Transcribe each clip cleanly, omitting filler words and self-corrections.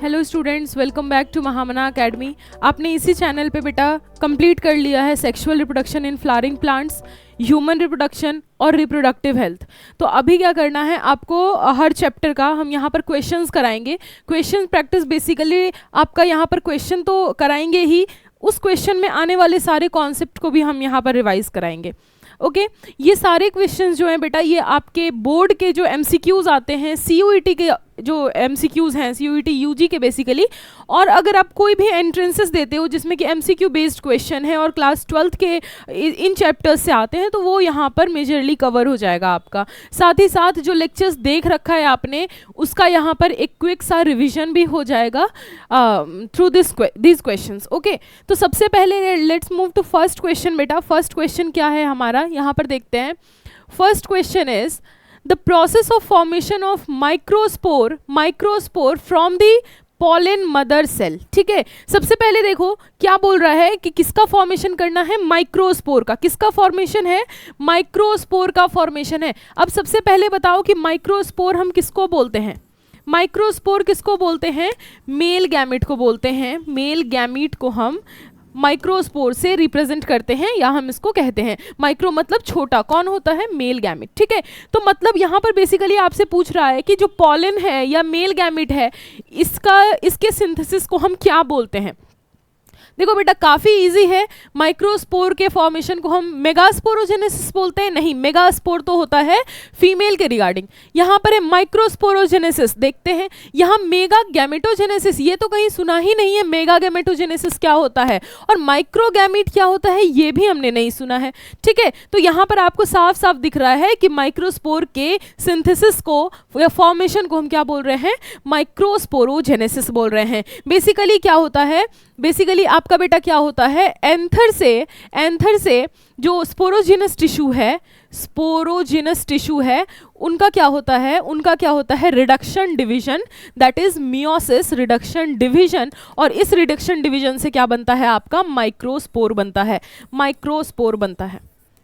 Hello students, welcome back to Mahamana academy. आपने इसी channel पे बेटा कंप्लीट कर लिया है sexual reproduction in flowering plants, human reproduction और रिप्रोडक्टिव हेल्थ। तो अभी क्या करना है, आपको हर चैप्टर का हम यहाँ पर क्वेश्चंस कराएंगे। क्वेश्चन प्रैक्टिस बेसिकली आपका यहाँ पर क्वेश्चन तो कराएंगे ही, उस क्वेश्चन में आने वाले सारे कॉन्सेप्ट को भी हम यहाँ पर रिवाइज कराएंगे। ओके ये सारे क्वेश्चंस जो हैं बेटा, ये आपके बोर्ड के जो एमसीक्यूज आते हैं, सीयूईटी के जो एमसीक्यूज हैं, सीयूईटी यूजी के बेसिकली। और अगर आप कोई भी एंट्रेंसेस देते हो जिसमें कि एमसीक्यू बेस्ड क्वेश्चन है और क्लास 12th के इन चैप्टर्स से आते हैं, तो वो यहाँ पर मेजरली कवर हो जाएगा आपका। साथ ही साथ जो लेक्चर्स देख रखा है आपने, उसका यहाँ पर एक क्विक सा रिविजन भी हो जाएगा थ्रू दिस क्वेश्चंस। ओके, तो सबसे पहले let's move to first question बेटा। फर्स्ट क्वेश्चन क्या है हमारा, यहाँ पर देखते हैं। First question is the process of formation of microspore from the pollen mother cell. ठीक है, सबसे पहले देखो क्या बोल रहा है कि किसका फॉर्मेशन करना है, माइक्रोस्पोर का। किसका फॉर्मेशन है, माइक्रोस्पोर का फॉर्मेशन है। अब सबसे पहले बताओ कि माइक्रोस्पोर हम किसको बोलते हैं, माइक्रोस्पोर किसको बोलते हैं, मेल गैमीट को बोलते हैं। मेल गैमीट को हम माइक्रोस्पोर से रिप्रेजेंट करते हैं, या हम इसको कहते हैं माइक्रो मतलब छोटा, कौन होता है, मेल गैमिट। ठीक है, तो मतलब यहाँ पर बेसिकली आपसे पूछ रहा है कि जो पॉलन है या मेल गैमिट है, इसके सिंथेसिस को हम क्या बोलते हैं। देखो बेटा काफ़ी इजी है। माइक्रोस्पोर के फॉर्मेशन को हम मेगास्पोरोजेनेसिस बोलते हैं, नहीं, मेगास्पोर तो होता है फीमेल के रिगार्डिंग। यहाँ पर है माइक्रोस्पोरोजेनेसिस। देखते हैं यहाँ मेगा गैमेटोजेनेसिस, ये तो कहीं सुना ही नहीं है, मेगा गैमेटोजेनेसिस क्या होता है, और माइक्रोगैमिट क्या होता है, ये भी हमने नहीं सुना है। ठीक है, तो यहाँ पर आपको साफ साफ दिख रहा है कि माइक्रोस्पोर के सिंथेसिस को या फॉर्मेशन को हम क्या बोल रहे हैं, माइक्रोस्पोरोजेनेसिस बोल रहे हैं। बेसिकली क्या होता है, बेसिकली आपका बेटा क्या होता है, एंथर से जो स्पोरोजिनस टिश्यू है उनका क्या होता है, reduction division, that is meiosis reduction division. और इस रिडक्शन डिवीजन से क्या बनता है, आपका माइक्रोस्पोर बनता है।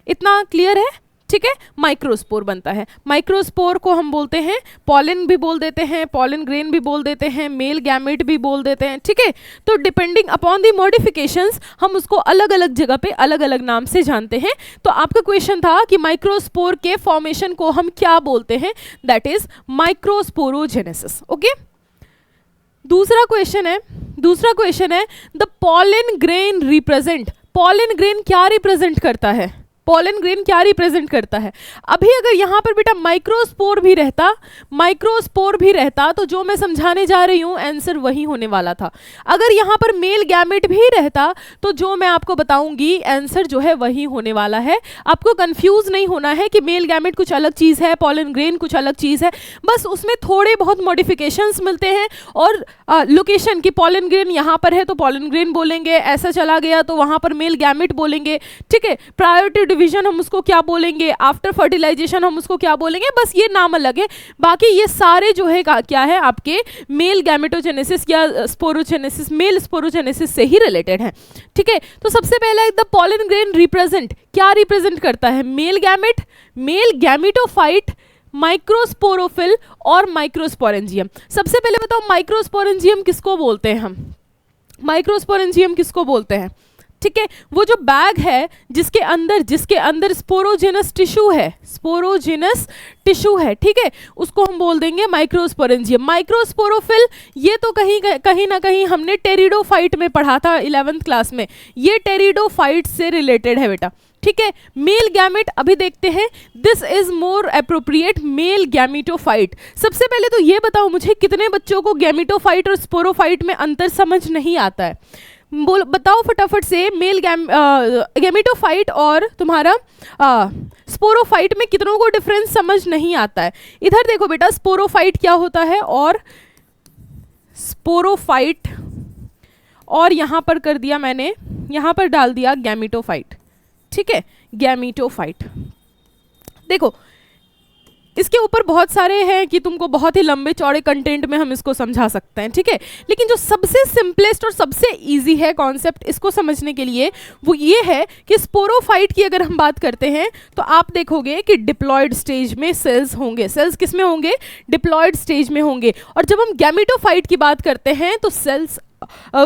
इतना क्लियर है। ठीक है, माइक्रोस्पोर बनता है। माइक्रोस्पोर को हम बोलते हैं पॉलन भी बोल देते हैं, पॉलन ग्रेन भी बोल देते हैं, मेल गैमेट भी बोल देते हैं। ठीक है, तो डिपेंडिंग अपॉन दी मॉडिफिकेशंस हम उसको अलग अलग जगह पे अलग अलग नाम से जानते हैं। तो आपका क्वेश्चन था कि माइक्रोस्पोर के फॉर्मेशन को हम क्या बोलते हैं, दैट इज माइक्रोस्पोरोजेनेसिस। ओके, दूसरा क्वेश्चन है the pollen grain represent. Pollen grain क्या रिप्रेजेंट करता है, अभी अगर यहाँ पर बेटा माइक्रोस्पोर भी रहता तो जो मैं समझाने जा रही हूँ आंसर वही होने वाला था। अगर यहाँ पर मेल गैमेट भी रहता तो जो मैं आपको बताऊंगी आंसर जो है वही होने वाला है। आपको कंफ्यूज नहीं होना है कि मेल गैमेट कुछ अलग चीज़ है, पॉलन ग्रेन कुछ अलग चीज़ है, बस उसमें थोड़े बहुत मॉडिफिकेशंस मिलते हैं। और लोकेशन की पॉलन ग्रेन यहाँ पर है तो पॉलन ग्रेन बोलेंगे, ऐसा चला गया तो वहाँ पर मेल गैमेट बोलेंगे। ठीक है, प्रायोरिटी डिवीजन हम उसको क्या बोलेंगे, आफ्टर फर्टिलाइजेशन हम उसको क्या बोलेंगे, बस ये नाम अलग है। बाकी ये सारे जो है क्या है, आपके मेल गैमेटोजेनेसिस या स्पोरोजेनेसिस, मेल स्पोरोजेनेसिस से ही रिलेटेड है। ठीक है, तो सबसे पहला द पॉलन ग्रेन क्या रिप्रेजेंट करता है, मेल गैमेटोफाइट, माइक्रोस्पोरोफिल और माइक्रोस्पोरेंजियम। सबसे पहले बताओ माइक्रोस्पोरेंजियम किसको बोलते हैं हम, ठीक है, वो जो बैग है जिसके अंदर स्पोरोजिनस टिश्यू है, ठीक है, उसको हम बोल देंगे माइक्रोस्पोरेंजियम। माइक्रोस्पोरोफिल ये तो कहीं ना कहीं हमने टेरिडोफाइट में पढ़ा था 11th क्लास में, ये टेरिडोफाइट से रिलेटेड है बेटा। ठीक है, मेल गैमेट अभी देखते हैं, this is more appropriate, male gametophyte. सबसे पहले तो ये बताओ मुझे, कितने बच्चों को गैमेटोफाइट और स्पोरोफाइट में अंतर समझ नहीं आता है, बताओ फटाफट से। मेल गैमेटोफाइट और तुम्हारा स्पोरोफाइट में कितनों को डिफरेंस समझ नहीं आता है। इधर देखो बेटा, स्पोरोफाइट क्या होता है, और स्पोरोफाइट, और यहाँ पर कर दिया मैंने, यहाँ पर डाल दिया गैमेटोफाइट। ठीक है, गैमेटोफाइट। देखो इसके ऊपर बहुत सारे हैं कि तुमको बहुत ही लंबे चौड़े कंटेंट में हम इसको समझा सकते हैं, ठीक है। लेकिन जो सबसे सिंपलेस्ट और सबसे इजी है कॉन्सेप्ट इसको समझने के लिए वो ये है कि स्पोरोफाइट की अगर हम बात करते हैं तो आप देखोगे कि डिप्लॉयड स्टेज में सेल्स होंगे। सेल्स किस में होंगे? डिप्लॉयड स्टेज में होंगे। और जब हम गैमेटोफाइट की बात करते हैं तो cells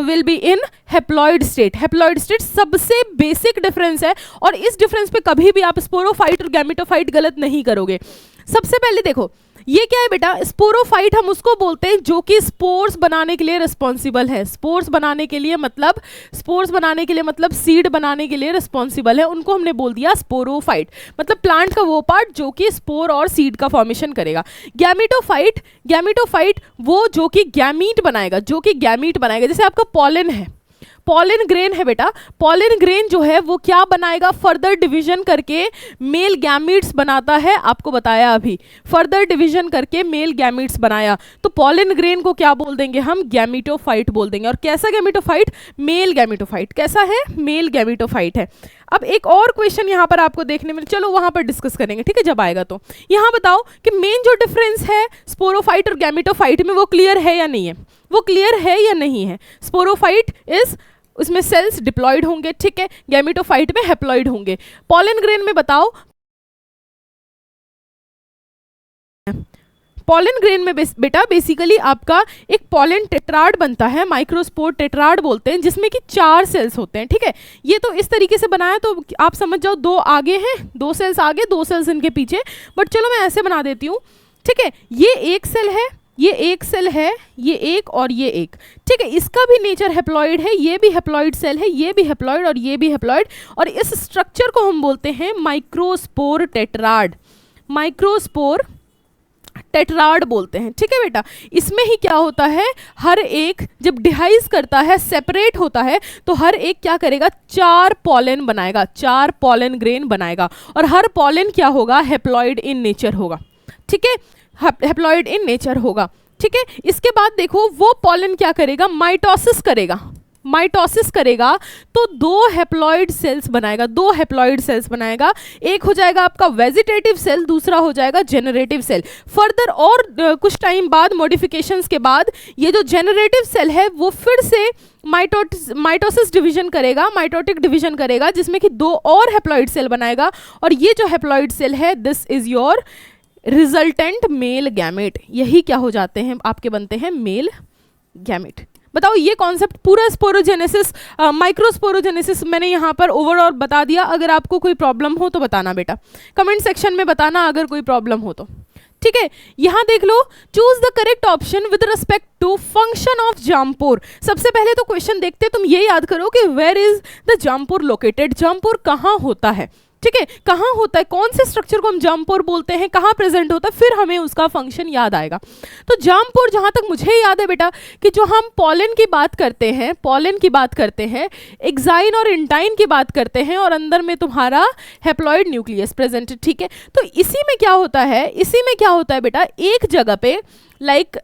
will be in haploid state. Haploid state सबसे बेसिक डिफरेंस है और इस डिफरेंस पे कभी भी आप स्पोरोफाइट और गैमेटोफाइट गलत नहीं करोगे। सबसे पहले देखो ये क्या है बेटा, स्पोरोफाइट हम उसको बोलते हैं जो कि स्पोर्स बनाने के लिए रिस्पॉन्सिबल है। स्पोर्स बनाने के लिए मतलब सीड बनाने के लिए रिस्पॉन्सिबल है, उनको हमने बोल दिया स्पोरोफाइट। मतलब प्लांट का वो पार्ट जो कि स्पोर और सीड का फॉर्मेशन करेगा। गैमेटोफाइट वो जो कि गैमीट बनाएगा, जैसे आपका पॉलन है, पॉलन ग्रेन है बेटा, पॉलन ग्रेन जो है वो क्या बनाएगा? फर्दर डिवीजन करके मेल गैमीट्स बनाता है। आपको बताया अभी, फर्दर डिवीजन करके मेल गैमीट्स बनाया, तो पॉलन ग्रेन को क्या बोल देंगे हम? गैमेटोफाइट बोल देंगे। और कैसा गैमेटोफाइट? Male gametophyte. कैसा है? मेल गैमेटोफाइट है। अब एक और क्वेश्चन यहाँ पर आपको देखने में, चलो वहां पर डिस्कस करेंगे, ठीक है, जब आएगा तो। यहाँ बताओ कि मेन जो डिफरेंस है स्पोरोफाइट और गैमेटोफाइट में वो क्लियर है या नहीं है? वो क्लियर है या नहीं है? स्पोरोफाइट इज उसमें सेल्स डिप्लॉयड होंगे, ठीक है, गैमेटोफाइट में हेप्लॉयड होंगे। पॉलन ग्रेन में बताओ, पॉलन ग्रेन में बेटा बेसिकली आपका एक पॉलन टेट्राड बनता है, माइक्रोस्पोर टेट्राड बोलते हैं, जिसमें कि 4 सेल्स होते हैं, ठीक है। ये तो इस तरीके से बनाया तो आप समझ जाओ 2 आगे हैं, 2 सेल्स आगे, 2 सेल्स इनके पीछे, बट चलो मैं ऐसे बना देती हूँ, ठीक है। ये एक सेल है, ये एक सेल है, ये एक और ये एक, ठीक है। इसका भी नेचर हेप्लॉइड है, ये भी हेप्लॉइड सेल है, ये भी हेप्लॉइड और ये भी हेप्लॉइड, और इस स्ट्रक्चर को हम बोलते हैं माइक्रोस्पोर टेट्राड। माइक्रोस्पोर टेट्राड बोलते हैं, ठीक है बेटा। इसमें ही क्या होता है, हर एक जब डिहाइज करता है, सेपरेट होता है, तो हर एक क्या करेगा? 4 पॉलन बनाएगा, 4 पॉलन ग्रेन बनाएगा, और हर पॉलन क्या होगा? हेप्लॉइड इन नेचर होगा, ठीक है, हेप्लॉइड इन नेचर होगा, ठीक है। इसके बाद देखो वो पॉलन क्या करेगा? माइटोसिस करेगा। माइटोसिस करेगा तो 2 हेप्लॉइड सेल्स बनाएगा, 2 हेप्लॉइड सेल्स बनाएगा। एक हो जाएगा आपका वेजिटेटिव सेल, दूसरा हो जाएगा जेनरेटिव सेल। फर्दर और कुछ टाइम बाद, मॉडिफिकेशंस के बाद, ये जो जेनरेटिव सेल है वो फिर से माइटोसिस डिवीजन करेगा, माइटोटिक डिवीजन करेगा, जिसमें कि 2 और हेप्लॉइड सेल बनाएगा। और ये जो हेप्लॉइड सेल है, this is your resultant male gamete. यही क्या हो जाते हैं? आपके बनते हैं मेल गैमेट। बताओ ये कॉन्सेप्ट पूरा स्पोरोजेनेसिस, माइक्रोस्पोरोजेनेसिस मैंने यहाँ पर ओवरऑल बता दिया। अगर आपको कोई प्रॉब्लम हो तो बताना बेटा, कमेंट सेक्शन में बताना अगर कोई प्रॉब्लम हो तो, ठीक है। यहाँ देख लो, choose the correct option with respect to function of germ pore. सबसे पहले तो क्वेश्चन देखते तुम ये याद करो कि where is the germ pore located. Germ pore कहाँ होता है, ठीक है, कहाँ होता है, कौन से स्ट्रक्चर को हम जामपोर बोलते हैं, कहाँ प्रेजेंट होता है, फिर हमें उसका फंक्शन याद आएगा। तो जामपोर जहाँ तक मुझे याद है बेटा कि जो हम पॉलन की बात करते हैं, पॉलन की बात करते हैं, एक्साइन और इंटाइन की बात करते हैं, और अंदर में तुम्हारा हेप्लॉइड न्यूक्लियस प्रेजेंट, ठीक है। तो इसी में क्या होता है, इसी में क्या होता है बेटा, एक जगह पे लाइक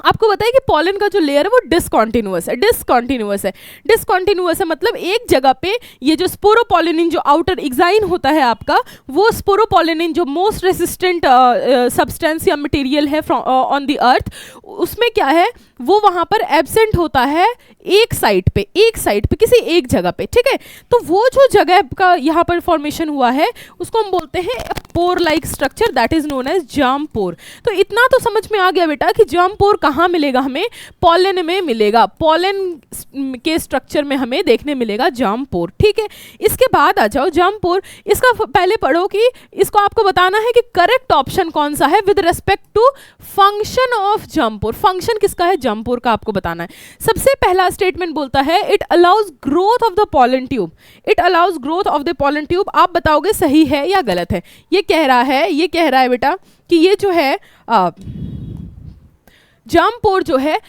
आपको बताया कि पॉलन का जो लेयर है वो डिसकॉन्टिन्यूअस है, डिसकॉन्टिन्यूअस है मतलब एक जगह पे ये जो स्पोरोपोलिनिन जो आउटर एक्साइन होता है आपका, वो स्पोरोपोलिनिन जो मोस्ट रेसिस्टेंट सब्सटेंस या मटेरियल है ऑन द अर्थ, उसमें क्या है वो वहां पर एब्सेंट होता है एक साइड पे किसी एक जगह पे, ठीक है। तो वो जो जगह का यहाँ पर फॉर्मेशन हुआ है उसको हम बोलते हैं pore like structure, that is known as germ pore. तो इतना तो समझ में आ गया बेटा कि जामपोर कहाँ मिलेगा, हमें पॉलन में मिलेगा, पॉलन के स्ट्रक्चर में हमें देखने मिलेगा जामपोर, ठीक है। इसके बाद आ जाओ जामपोर, इसका पहले पढ़ो कि इसको आपको बताना है कि करेक्ट ऑप्शन कौन सा है with respect to function of germ pore. Function किसका है? जामपोर का आपको बताना है। सबसे पहला स्टेटमेंट बोलता है it allows growth of the pollen tube, it allows growth of the pollen tube. आप बताओगे सही है या गलत है? ये कह रहा है बेटा कि ये जो है जामपोर जो है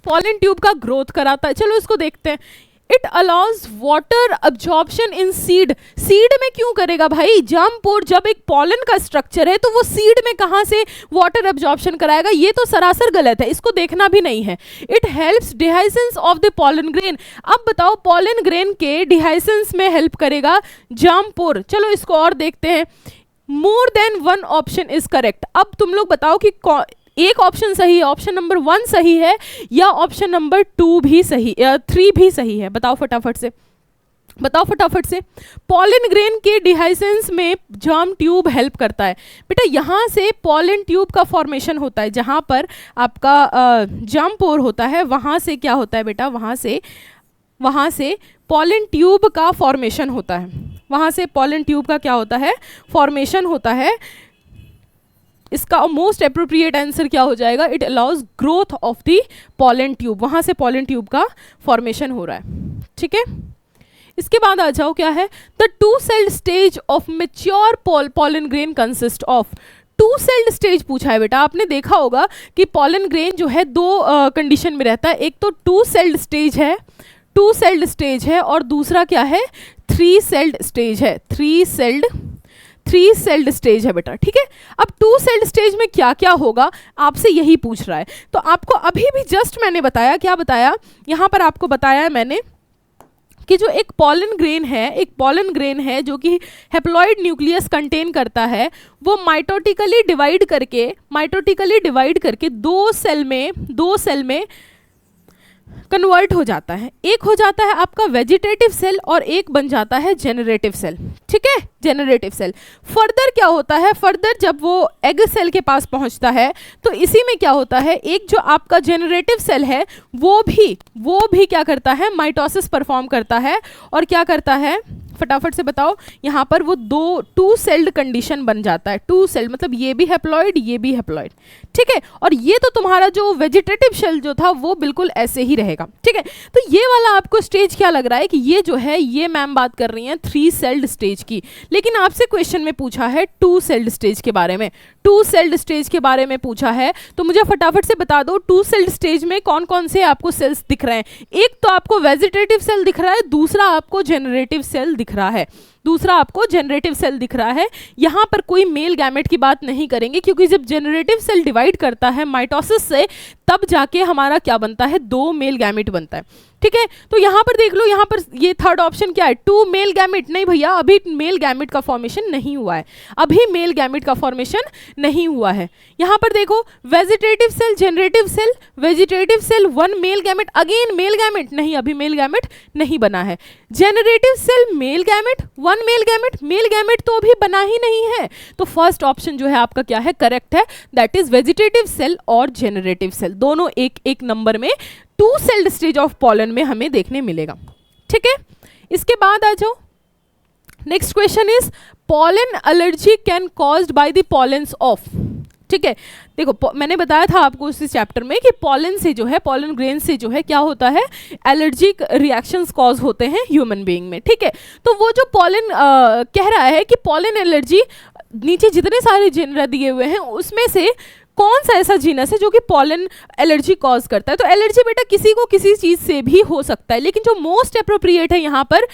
पॉलन ट्यूब का ग्रोथ कराता है। चलो इसको देखते हैं। It allows water absorption in seed. Seed में क्यों करेगा भाई? जामपोर जब एक पॉलन का स्ट्रक्चर है तो वो सीड में कहां से वाटर अब्जॉर्प्शन कराएगा? ये तो सरासर गलत है, इसको देखना भी नहीं है। It helps dehiscence of the pollen grain. अब बताओ पॉलन ग्रेन के डिहाइसेंस में हेल्प करेगा जामपोर। चलो इसको और देखते हैं। More than one option is correct. अब तुम लोग बताओ कि एक ऑप्शन सही है, ऑप्शन नंबर 1 सही है या ऑप्शन नंबर 2 भी सही, 3 भी सही है? बताओ फटाफट से, बताओ फटाफट से। पॉलन ग्रेन के डिहाइसेंस में जर्म ट्यूब हेल्प करता है। बेटा यहाँ से पॉलन ट्यूब का फॉर्मेशन होता है, जहाँ पर आपका जर्म पोर होता है वहाँ से क्या होता है बेटा, वहाँ से पॉलन ट्यूब का फॉर्मेशन होता है, वहाँ से पॉलन ट्यूब का क्या होता है, फॉर्मेशन होता है। इसका मोस्ट अप्रोप्रिएट आंसर क्या हो जाएगा, it allows growth of the pollen tube, वहाँ से पॉलन ट्यूब का फॉर्मेशन हो रहा है। ठीक है, इसके बाद आ जाओ क्या है, the 2 sailed stage of mature pollen grain consist of. 2 sailed stage पूछा है बेटा, आपने देखा होगा कि पॉलन ग्रेन जो है 2 कंडीशन में रहता है, एक तो 2 सेल्ड स्टेज है, 2 सेल्ड स्टेज है, और दूसरा क्या है, 3 सेल्ड स्टेज है, 3 सेल्ड स्टेज है बेटा। ठीक है, अब 2 सेल्ड स्टेज में क्या क्या होगा आपसे यही पूछ रहा है। तो आपको अभी भी जस्ट मैंने बताया, क्या बताया यहाँ पर आपको बताया है मैंने कि जो एक पॉलन ग्रेन है जो कि हेप्लॉइड न्यूक्लियस कंटेन करता है, वो माइटोटिकली डिवाइड करके 2 सेल में कन्वर्ट हो जाता है। एक हो जाता है आपका वेजिटेटिव सेल और एक बन जाता है जेनरेटिव सेल। ठीक है, जेनरेटिव सेल। फर्दर क्या होता है, फर्दर जब वो एग सेल के पास पहुंचता है तो इसी में क्या होता है, एक जो आपका जेनरेटिव सेल है वो भी क्या करता है, माइटोसिस परफॉर्म करता है, और क्या करता है फटाफट से बताओ, यहाँ पर वो 2 सेल्ड कंडीशन बन जाता है। 2 सेल मतलब ये भी हैप्लॉइड, ये भी हैप्लॉइड। ठीक है, और ये तो तुम्हारा जो वेजिटेटिव सेल जो था वो बिल्कुल ऐसे ही रहेगा। ठीक है, तो ये वाला आपको स्टेज क्या लग रहा है कि ये जो है, ये मैम बात कर रही हैं 3 सेल्ड स्टेज की, लेकिन आपसे क्वेश्चन में पूछा है 2 सेल्ड स्टेज के बारे में, 2 सेल्ड स्टेज के बारे में पूछा है। तो मुझे फटाफट से बता दो 2 सेल्ड स्टेज में कौन कौन से आपको सेल्स दिख रहे हैं। एक तो आपको वेजिटेटिव सेल दिख रहा है, दूसरा आपको जेनरेटिव सेल दिख रहा है, यहाँ पर कोई मेल गैमेट की बात नहीं करेंगे, क्योंकि जब जेनरेटिव सेल डिवाइड करता है माइटोसिस से, तब जाके हमारा क्या बनता है, 2 मेल गैमेट बनता है। ठीक है, तो यहाँ पर देख लो, यहाँ पर ये थर्ड ऑप्शन क्या है, 2 मेल गैमेट। नहीं भैया, अभी मेल गैमेट का फॉर्मेशन नहीं हुआ है, यहाँ पर देखो vegetative cell, generative cell, vegetative cell, 1 male gamete, again male gamete नहीं, अभी मेल गैमेट नहीं बना है। Generative cell male gamete, 1 male gamete तो अभी बना ही नहीं है। तो फर्स्ट ऑप्शन जो है आपका क्या है, करेक्ट है, दैट इज वेजिटेटिव सेल और जेनरेटिव सेल, दोनों एक नंबर में 2 सेल्ड स्टेज ऑफ पॉलन में हमें देखने मिलेगा। ठीक है, इसके बाद आ जाओ, next question is pollen allergy can caused by the pollens of. ठीक है, देखो मैंने बताया था आपको उसी चैप्टर में कि पॉलन से जो है, पॉलन ग्रेन से जो है क्या होता है, एलर्जिक रिएक्शंस कॉज होते हैं ह्यूमन बीइंग में। ठीक है, तो वो जो पॉलन कह रहा है कि पॉलन एलर्जी, नीचे जितने सारे जिनरा दिए हुए हैं उसमें से कौन सा ऐसा जीनस है जो कि पॉलन एलर्जी कॉज करता है। तो एलर्जी बेटा किसी को किसी चीज से भी हो सकता है, लेकिन जो मोस्ट अप्रोप्रिएट है यहाँ पर,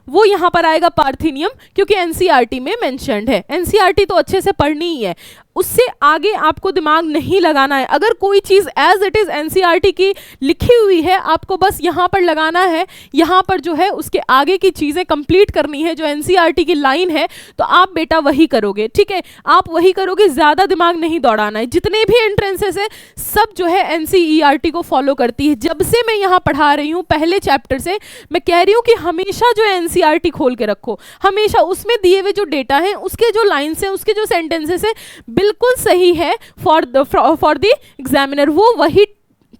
वो यहाँ पर आएगा पार्थेनियम, क्योंकि एनसीईआरटी में मेंशन्ड है। एनसीईआरटी तो अच्छे से पढ़नी ही है, उससे आगे आपको दिमाग नहीं लगाना है। अगर कोई चीज़ एज इट इज़ एनसीईआरटी की लिखी हुई है, आपको बस यहाँ पर लगाना है, यहाँ पर जो है उसके आगे की चीज़ें कंप्लीट करनी है, जो एनसीईआरटी की लाइन है, तो आप बेटा वही करोगे। ठीक है, आप वही करोगे, ज़्यादा दिमाग नहीं दौड़ाना है। जितने भी एंट्रेंसेस है सब जो है एनसीईआरटी को फॉलो करती है। जब से मैं यहाँ पढ़ा रही हूँ, पहले चैप्टर से मैं कह रही हूँ कि हमेशा जो एनसीईआरटी खोल के रखो, हमेशा उसमें दिए हुए जो डेटा है, उसके जो लाइन्स है, उसके जो सेंटेंसेस है, बिल्कुल सही है फॉर द एग्जामिनर, वो वही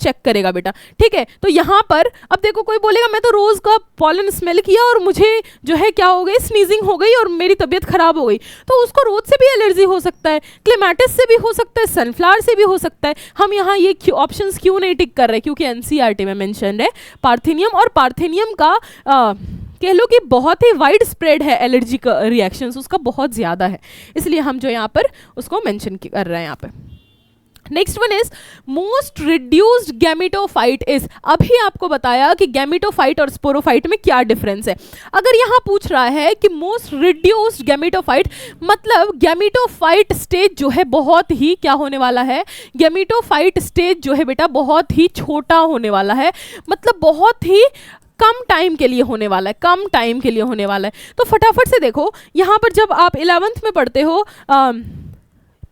चेक करेगा बेटा। ठीक है, तो यहाँ पर अब देखो कोई बोलेगा मैं तो रोज का पॉलन स्मेल किया और मुझे जो है क्या हो गई, स्नीजिंग हो गई और मेरी तबीयत खराब हो गई, तो उसको रोज से भी एलर्जी हो सकता है, क्लेमाटिस से भी हो सकता है, सनफ्लावर से भी हो सकता है। हम यहाँ ये ऑप्शंस क्यों नहीं टिक कर रहे, क्योंकि एनसीईआरटी में मेंशन है पार्थेनियम, और पार्थेनियम का कह लो कि बहुत ही वाइड स्प्रेड है, एलर्जी का रिएक्शंस उसका बहुत ज़्यादा है, इसलिए हम जो यहाँ पर उसको मेंशन कर रहे हैं यहाँ पर। Next one is most reduced gametophyte is. अभी आपको बताया कि गैमेटोफाइट और स्पोरोफाइट में क्या डिफरेंस है। अगर यहाँ पूछ रहा है कि मोस्ट रिड्यूस्ड गैमेटोफाइट, मतलब गैमेटोफाइट स्टेज जो है बहुत ही क्या होने वाला है, गैमेटोफाइट स्टेज जो है बेटा बहुत ही छोटा होने वाला है, मतलब बहुत ही कम टाइम के लिए होने वाला है, कम टाइम के लिए होने वाला है। तो फटाफट से देखो यहाँ पर जब आप 11th में पढ़ते हो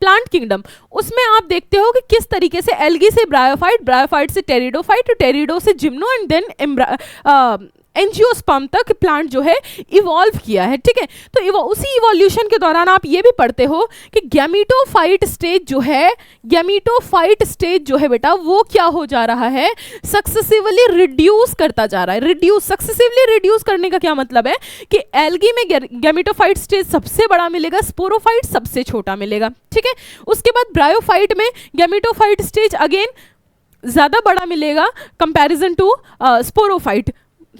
प्लांट किंगडम, उसमें आप देखते हो कि किस तरीके से एल्गी से ब्रायोफाइट, ब्रायोफाइट से टेरिडोफाइट, टेरिडो से जिम्नो एंड देन एंजियोस्पर्म तक प्लांट जो है इवॉल्व किया है, ठीक है। तो उसी इवोल्यूशन के दौरान आप ये भी पढ़ते हो कि गैमीटोफाइट स्टेज जो है, गैमीटोफाइट स्टेज जो है बेटा वो क्या हो जा रहा है, सक्सेसिवली रिड्यूस करता जा रहा है। रिड्यूस, सक्सेसिवली रिड्यूस करने का क्या मतलब है कि एल्गी में गैमीटोफाइट स्टेज सबसे बड़ा मिलेगा, स्पोरोफाइट सबसे छोटा मिलेगा, ठीक है। उसके बाद ब्रायोफाइट में गैमीटोफाइट स्टेज अगेन ज्यादा बड़ा मिलेगा कंपैरिजन टू स्पोरोफाइट।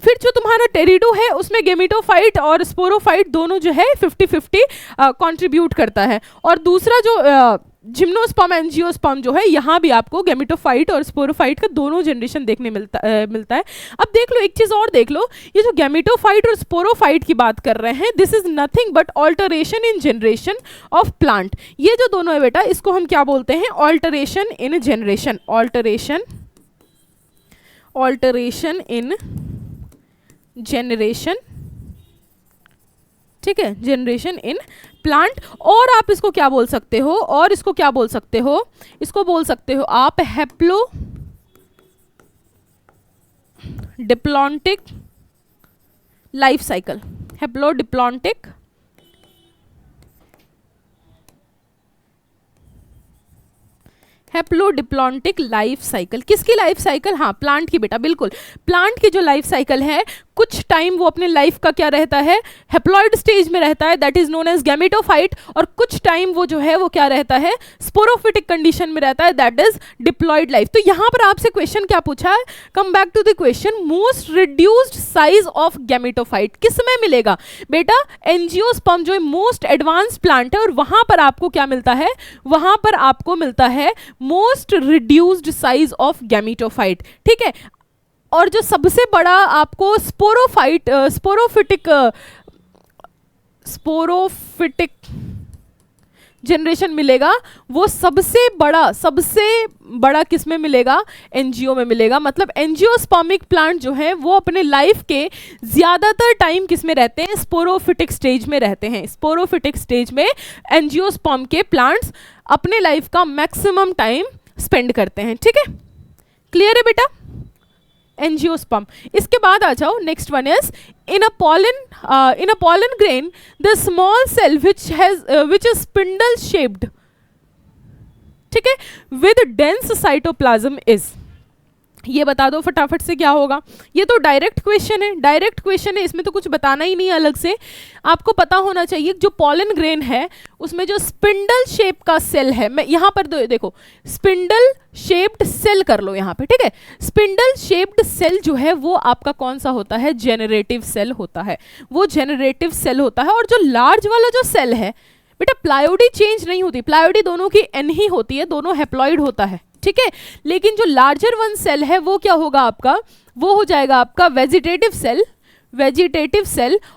फिर जो तुम्हारा टेरिडो है उसमें गेमिटोफाइट और स्पोरोफाइट दोनों जो है 50-50 कंट्रीब्यूट करता है। और दूसरा जो जिम्नोस्पर्म एंजियोस्पर्म जो है, यहाँ भी आपको गेमिटोफाइट और स्पोरोफाइट का दोनों जनरेशन देखने मिलता है। अब देख लो एक चीज़ और देख लो, ये जो गेमिटोफाइट और स्पोरोफाइट की बात कर रहे हैं, this is nothing but alteration in generation of plant. ये जो दोनों है बेटा इसको हम क्या बोलते हैं, alteration in generation, alteration in generation, ठीक है, जनरेशन इन प्लांट। और आप इसको क्या बोल सकते हो, और इसको क्या बोल सकते हो, इसको बोल सकते हो आप haplo diplontic life cycle, haplo diplontic haplodiplontic life cycle. किसकी लाइफ साइकिल, हाँ प्लांट की बेटा, बिल्कुल। प्लांट की जो लाइफ साइकिल है, कुछ टाइम वो अपने लाइफ का क्या रहता है, हैप्लॉइड स्टेज में रहता है, that is known as gametophyte, और कुछ टाइम वो जो है वो क्या रहता है, स्पोरोफिटिक कंडीशन में रहता है, दैट इज डिप्लॉइड लाइफ। तो यहाँ पर आपसे क्वेश्चन क्या पूछा है, come back to the question, most reduced size of gametophyte किस में मिलेगा बेटा, एंजियोस्पर्म जो मोस्ट एडवांस प्लांट है, और वहां पर आपको क्या मिलता है, वहां पर आपको मिलता है most reduced size of gametophyte, ठीक है। और जो सबसे बड़ा आपको स्पोरोफिटिक जनरेशन मिलेगा, वो सबसे बड़ा किस में मिलेगा, एंजियो में मिलेगा। मतलब एंजियोस्पर्मिक प्लांट जो है वो अपने लाइफ के ज्यादातर टाइम किस में रहते हैं, स्पोरोफिटिक स्टेज में रहते हैं। स्पोरोफिटिक स्टेज में एंजियोस्पर्म के प्लांट्स अपने लाइफ का मैक्सिमम टाइम स्पेंड करते हैं, ठीक है। क्लियर है बेटा, एंजियोस्पर्म। इसके बाद आ जाओ, next one is in a pollen grain the small cell which is spindle shaped, ठीक है, with dense cytoplasm is, ये बता दो फटाफट से क्या होगा। ये तो डायरेक्ट क्वेश्चन है, इसमें तो कुछ बताना ही नहीं अलग से। आपको पता होना चाहिए जो पॉलन ग्रेन है उसमें जो स्पिंडल शेप का सेल है, मैं यहाँ पर देखो स्पिंडल शेप्ड सेल कर लो यहाँ पे, ठीक है। स्पिंडल शेप्ड सेल जो है वो आपका कौन सा होता है, जेनरेटिव सेल होता है, वो जेनरेटिव सेल होता है। और जो लार्ज वाला जो सेल है बेटा, प्लायोडी चेंज नहीं होती, प्लायोडी दोनों की एन ही होती है, दोनों हैप्लॉइड होता है, ठीक है। लेकिन जो लार्जर वन सेल है वो क्या होगा आपका, वो हो जाएगा आपका वेजिटेटिव सेल,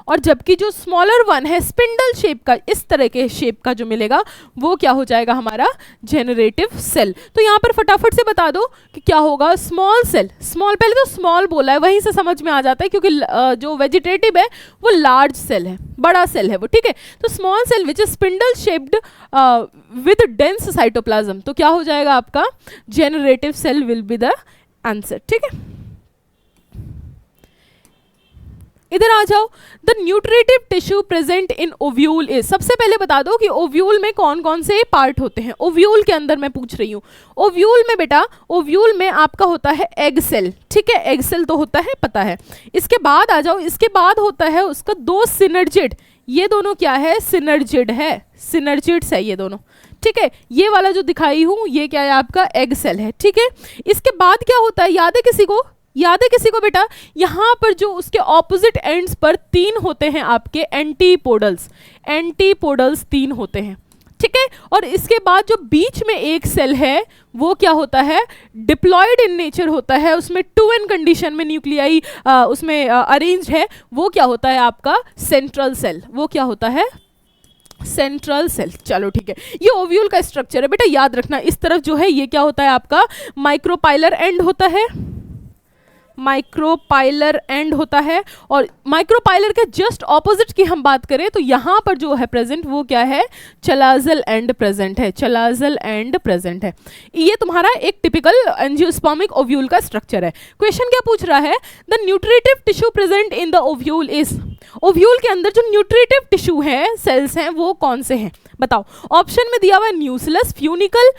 और जबकि जो स्मॉलर वन है स्पिंडल शेप का, इस तरह के शेप का जो मिलेगा वो क्या हो जाएगा हमारा जेनरेटिव सेल। तो यहाँ पर फटाफट से बता दो कि क्या होगा, स्मॉल सेल, स्मॉल पहले तो स्मॉल बोला है वहीं से समझ में आ जाता है, क्योंकि जो वेजिटेटिव है वो लार्ज सेल है, बड़ा सेल है वो, ठीक है। तो small cell which is spindle shaped with dense cytoplasm, तो क्या हो जाएगा आपका generative cell will be the answer, ठीक है। इधर आ जाओ, the nutritive tissue present in ovule is, सबसे पहले बता दो कि ओव्यूल में कौन कौन से पार्ट होते हैं। ओव्यूल के अंदर मैं पूछ रही हूँ, ओव्यूल में बेटा, ओव्यूल में आपका होता है एग सेल, ठीक है, एग सेल तो होता है पता है। इसके बाद आ जाओ, इसके बाद होता है उसका दो सिनर्जिड, ये दोनों क्या है, सिनर्जिड है, सिनर्जिड्स है ये दोनों, ठीक है। ये वाला जो दिखाई हूँ ये क्या है आपका एग सेल है, ठीक है। इसके बाद क्या होता है, याद है किसी को बेटा, यहाँ पर जो उसके ऑपोजिट एंड्स पर तीन होते हैं आपके एंटीपोडल्स 3 होते हैं, ठीक है। और इसके बाद जो बीच में एक सेल है वो क्या होता है, डिप्लॉयड इन नेचर होता है, उसमें 2n कंडीशन में न्यूक्लियाई उसमें अरेंज है, वो क्या होता है आपका सेंट्रल सेल, वो क्या होता है सेंट्रल सेल। चलो ठीक है, ये ओव्यूल का स्ट्रक्चर है बेटा, याद रखना। इस तरफ जो है ये क्या होता है आपका माइक्रोपाइलर एंड होता है, माइक्रोपाइलर एंड होता है, और माइक्रोपाइलर के जस्ट ऑपोजिट की हम बात करें तो यहाँ पर जो है प्रेजेंट वो क्या है, चलाजल एंड प्रेजेंट है, चलाजल एंड प्रेजेंट है। ये तुम्हारा एक टिपिकल एंजियोस्पर्मिक ओव्यूल का स्ट्रक्चर है। क्वेश्चन क्या पूछ रहा है, the nutritive tissue present in the ovule is, ovule के अंदर जो न्यूट्रिटिव टिश्यू है, सेल्स हैं, वो कौन से हैं बताओ। ऑप्शन में दिया हुआ है न्यूक्लियस, फ्यूनिकल,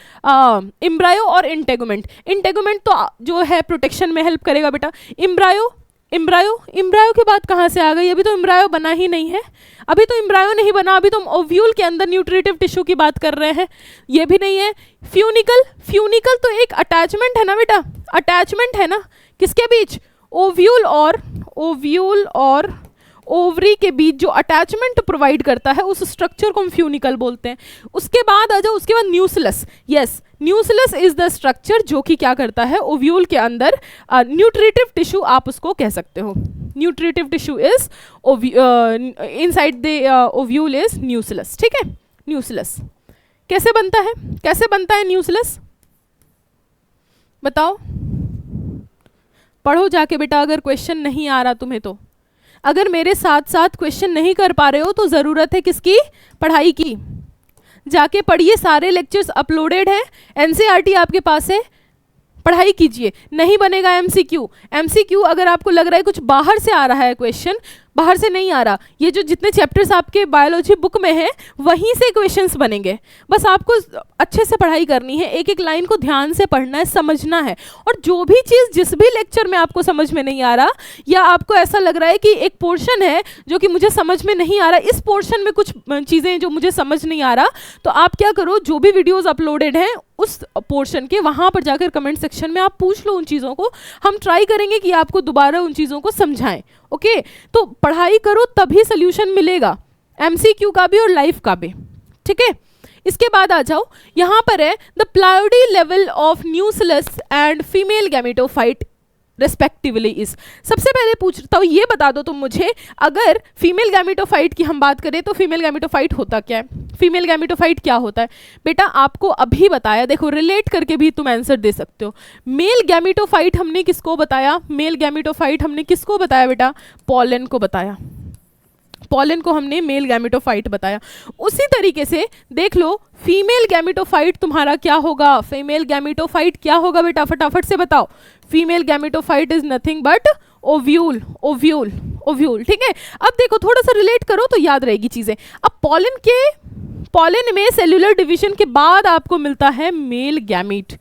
एम्ब्रायो और इंटेगुमेंट। इंटेगुमेंट तो जो है प्रोटेक्शन में हेल्प करेगा बेटा। एम्ब्रायो, एम्ब्रायो की बात कहाँ से आ गई, अभी तो एम्ब्रायो बना ही नहीं है, अभी तो एम्ब्रायो नहीं बना, अभी तो हम ओव्यूल के अंदर न्यूट्रिटिव टिश्यू की बात कर रहे हैं, ये भी नहीं है। फ्यूनिकल, फ्यूनिकल तो एक अटैचमेंट है ना बेटा, अटैचमेंट है ना किसके बीच, ओव्यूल और ओवरी के बीच जो अटैचमेंट प्रोवाइड करता है उस स्ट्रक्चर को हम फ्यूनिकल बोलते हैं। उसके बाद आ जाओ, उसके बाद nucleus. Yes, nucleus is the structure जो कि क्या करता है, ओव्यूल के अंदर न्यूट्रिटिव टिश्यू आप उसको कह सकते हो। Nutritive tissue is inside the ovule is nucleus, ठीक है। न्यूक्लियस कैसे बनता है, कैसे बनता है न्यूक्लियस बताओ, पढ़ो जाके बेटा, अगर क्वेश्चन नहीं आ रहा तुम्हें तो। अगर मेरे साथ साथ क्वेश्चन नहीं कर पा रहे हो तो ज़रूरत है किसकी, पढ़ाई की। जाके पढ़िए, सारे लेक्चर्स अपलोडेड हैं, एनसीईआरटी आपके पास है, पढ़ाई कीजिए। नहीं बनेगा एमसीक्यू, एमसीक्यू अगर आपको लग रहा है कुछ बाहर से आ रहा है क्वेश्चन, बाहर से नहीं आ रहा, ये जो जितने चैप्टर्स आपके बायोलॉजी बुक में हैं वहीं से क्वेश्चंस बनेंगे। बस आपको अच्छे से पढ़ाई करनी है, एक एक लाइन को ध्यान से पढ़ना है, समझना है। और जो भी चीज़ जिस भी लेक्चर में आपको समझ में नहीं आ रहा, या आपको ऐसा लग रहा है कि एक पोर्शन है जो कि मुझे समझ में नहीं आ रहा, इस पोर्शन में कुछ चीज़ें जो मुझे समझ नहीं आ रहा, तो आप क्या करो, जो भी वीडियोज़ अपलोडेड हैं उस पोर्शन के वहाँ पर जाकर कमेंट सेक्शन में आप पूछ लो उन चीज़ों को, हम ट्राई करेंगे कि आपको दोबारा उन चीज़ों को समझाएं। ओके, तो पढ़ाई करो तभी सोल्यूशन मिलेगा, एमसीक्यू का भी और लाइफ का भी, ठीक है। इसके बाद आ जाओ, यहाँ पर है the ploidy level of nucleus and female gametophyte respectively is. सबसे पहले पूछता हूँ, ये बता दो तुम मुझे, अगर फीमेल गैमेटोफाइट की हम बात करें तो फीमेल गैमेटोफाइट होता क्या है, फीमेल गैमेटोफाइट क्या होता है बेटा, आपको अभी बताया, देखो रिलेट करके भी तुम आंसर दे सकते हो। मेल गैमेटोफाइट हमने किसको बताया, मेल गैमेटोफाइट हमने किसको बताया बेटा, पॉलन को बताया, पॉलन को हमने मेल गैमेटोफाइट बताया। उसी तरीके से देख लो फीमेल गैमेटोफाइट तुम्हारा क्या होगा, फीमेल गैमेटोफाइट क्या होगा बेटा, फटाफट से बताओ। Female gametophyte is nothing but ovule, ovule, ovule, ठीक है। अब देखो थोड़ा सा रिलेट करो तो याद रहेगी चीजें। अब पॉलन में सेल्यूलर डिवीजन के बाद आपको मिलता है male gamete.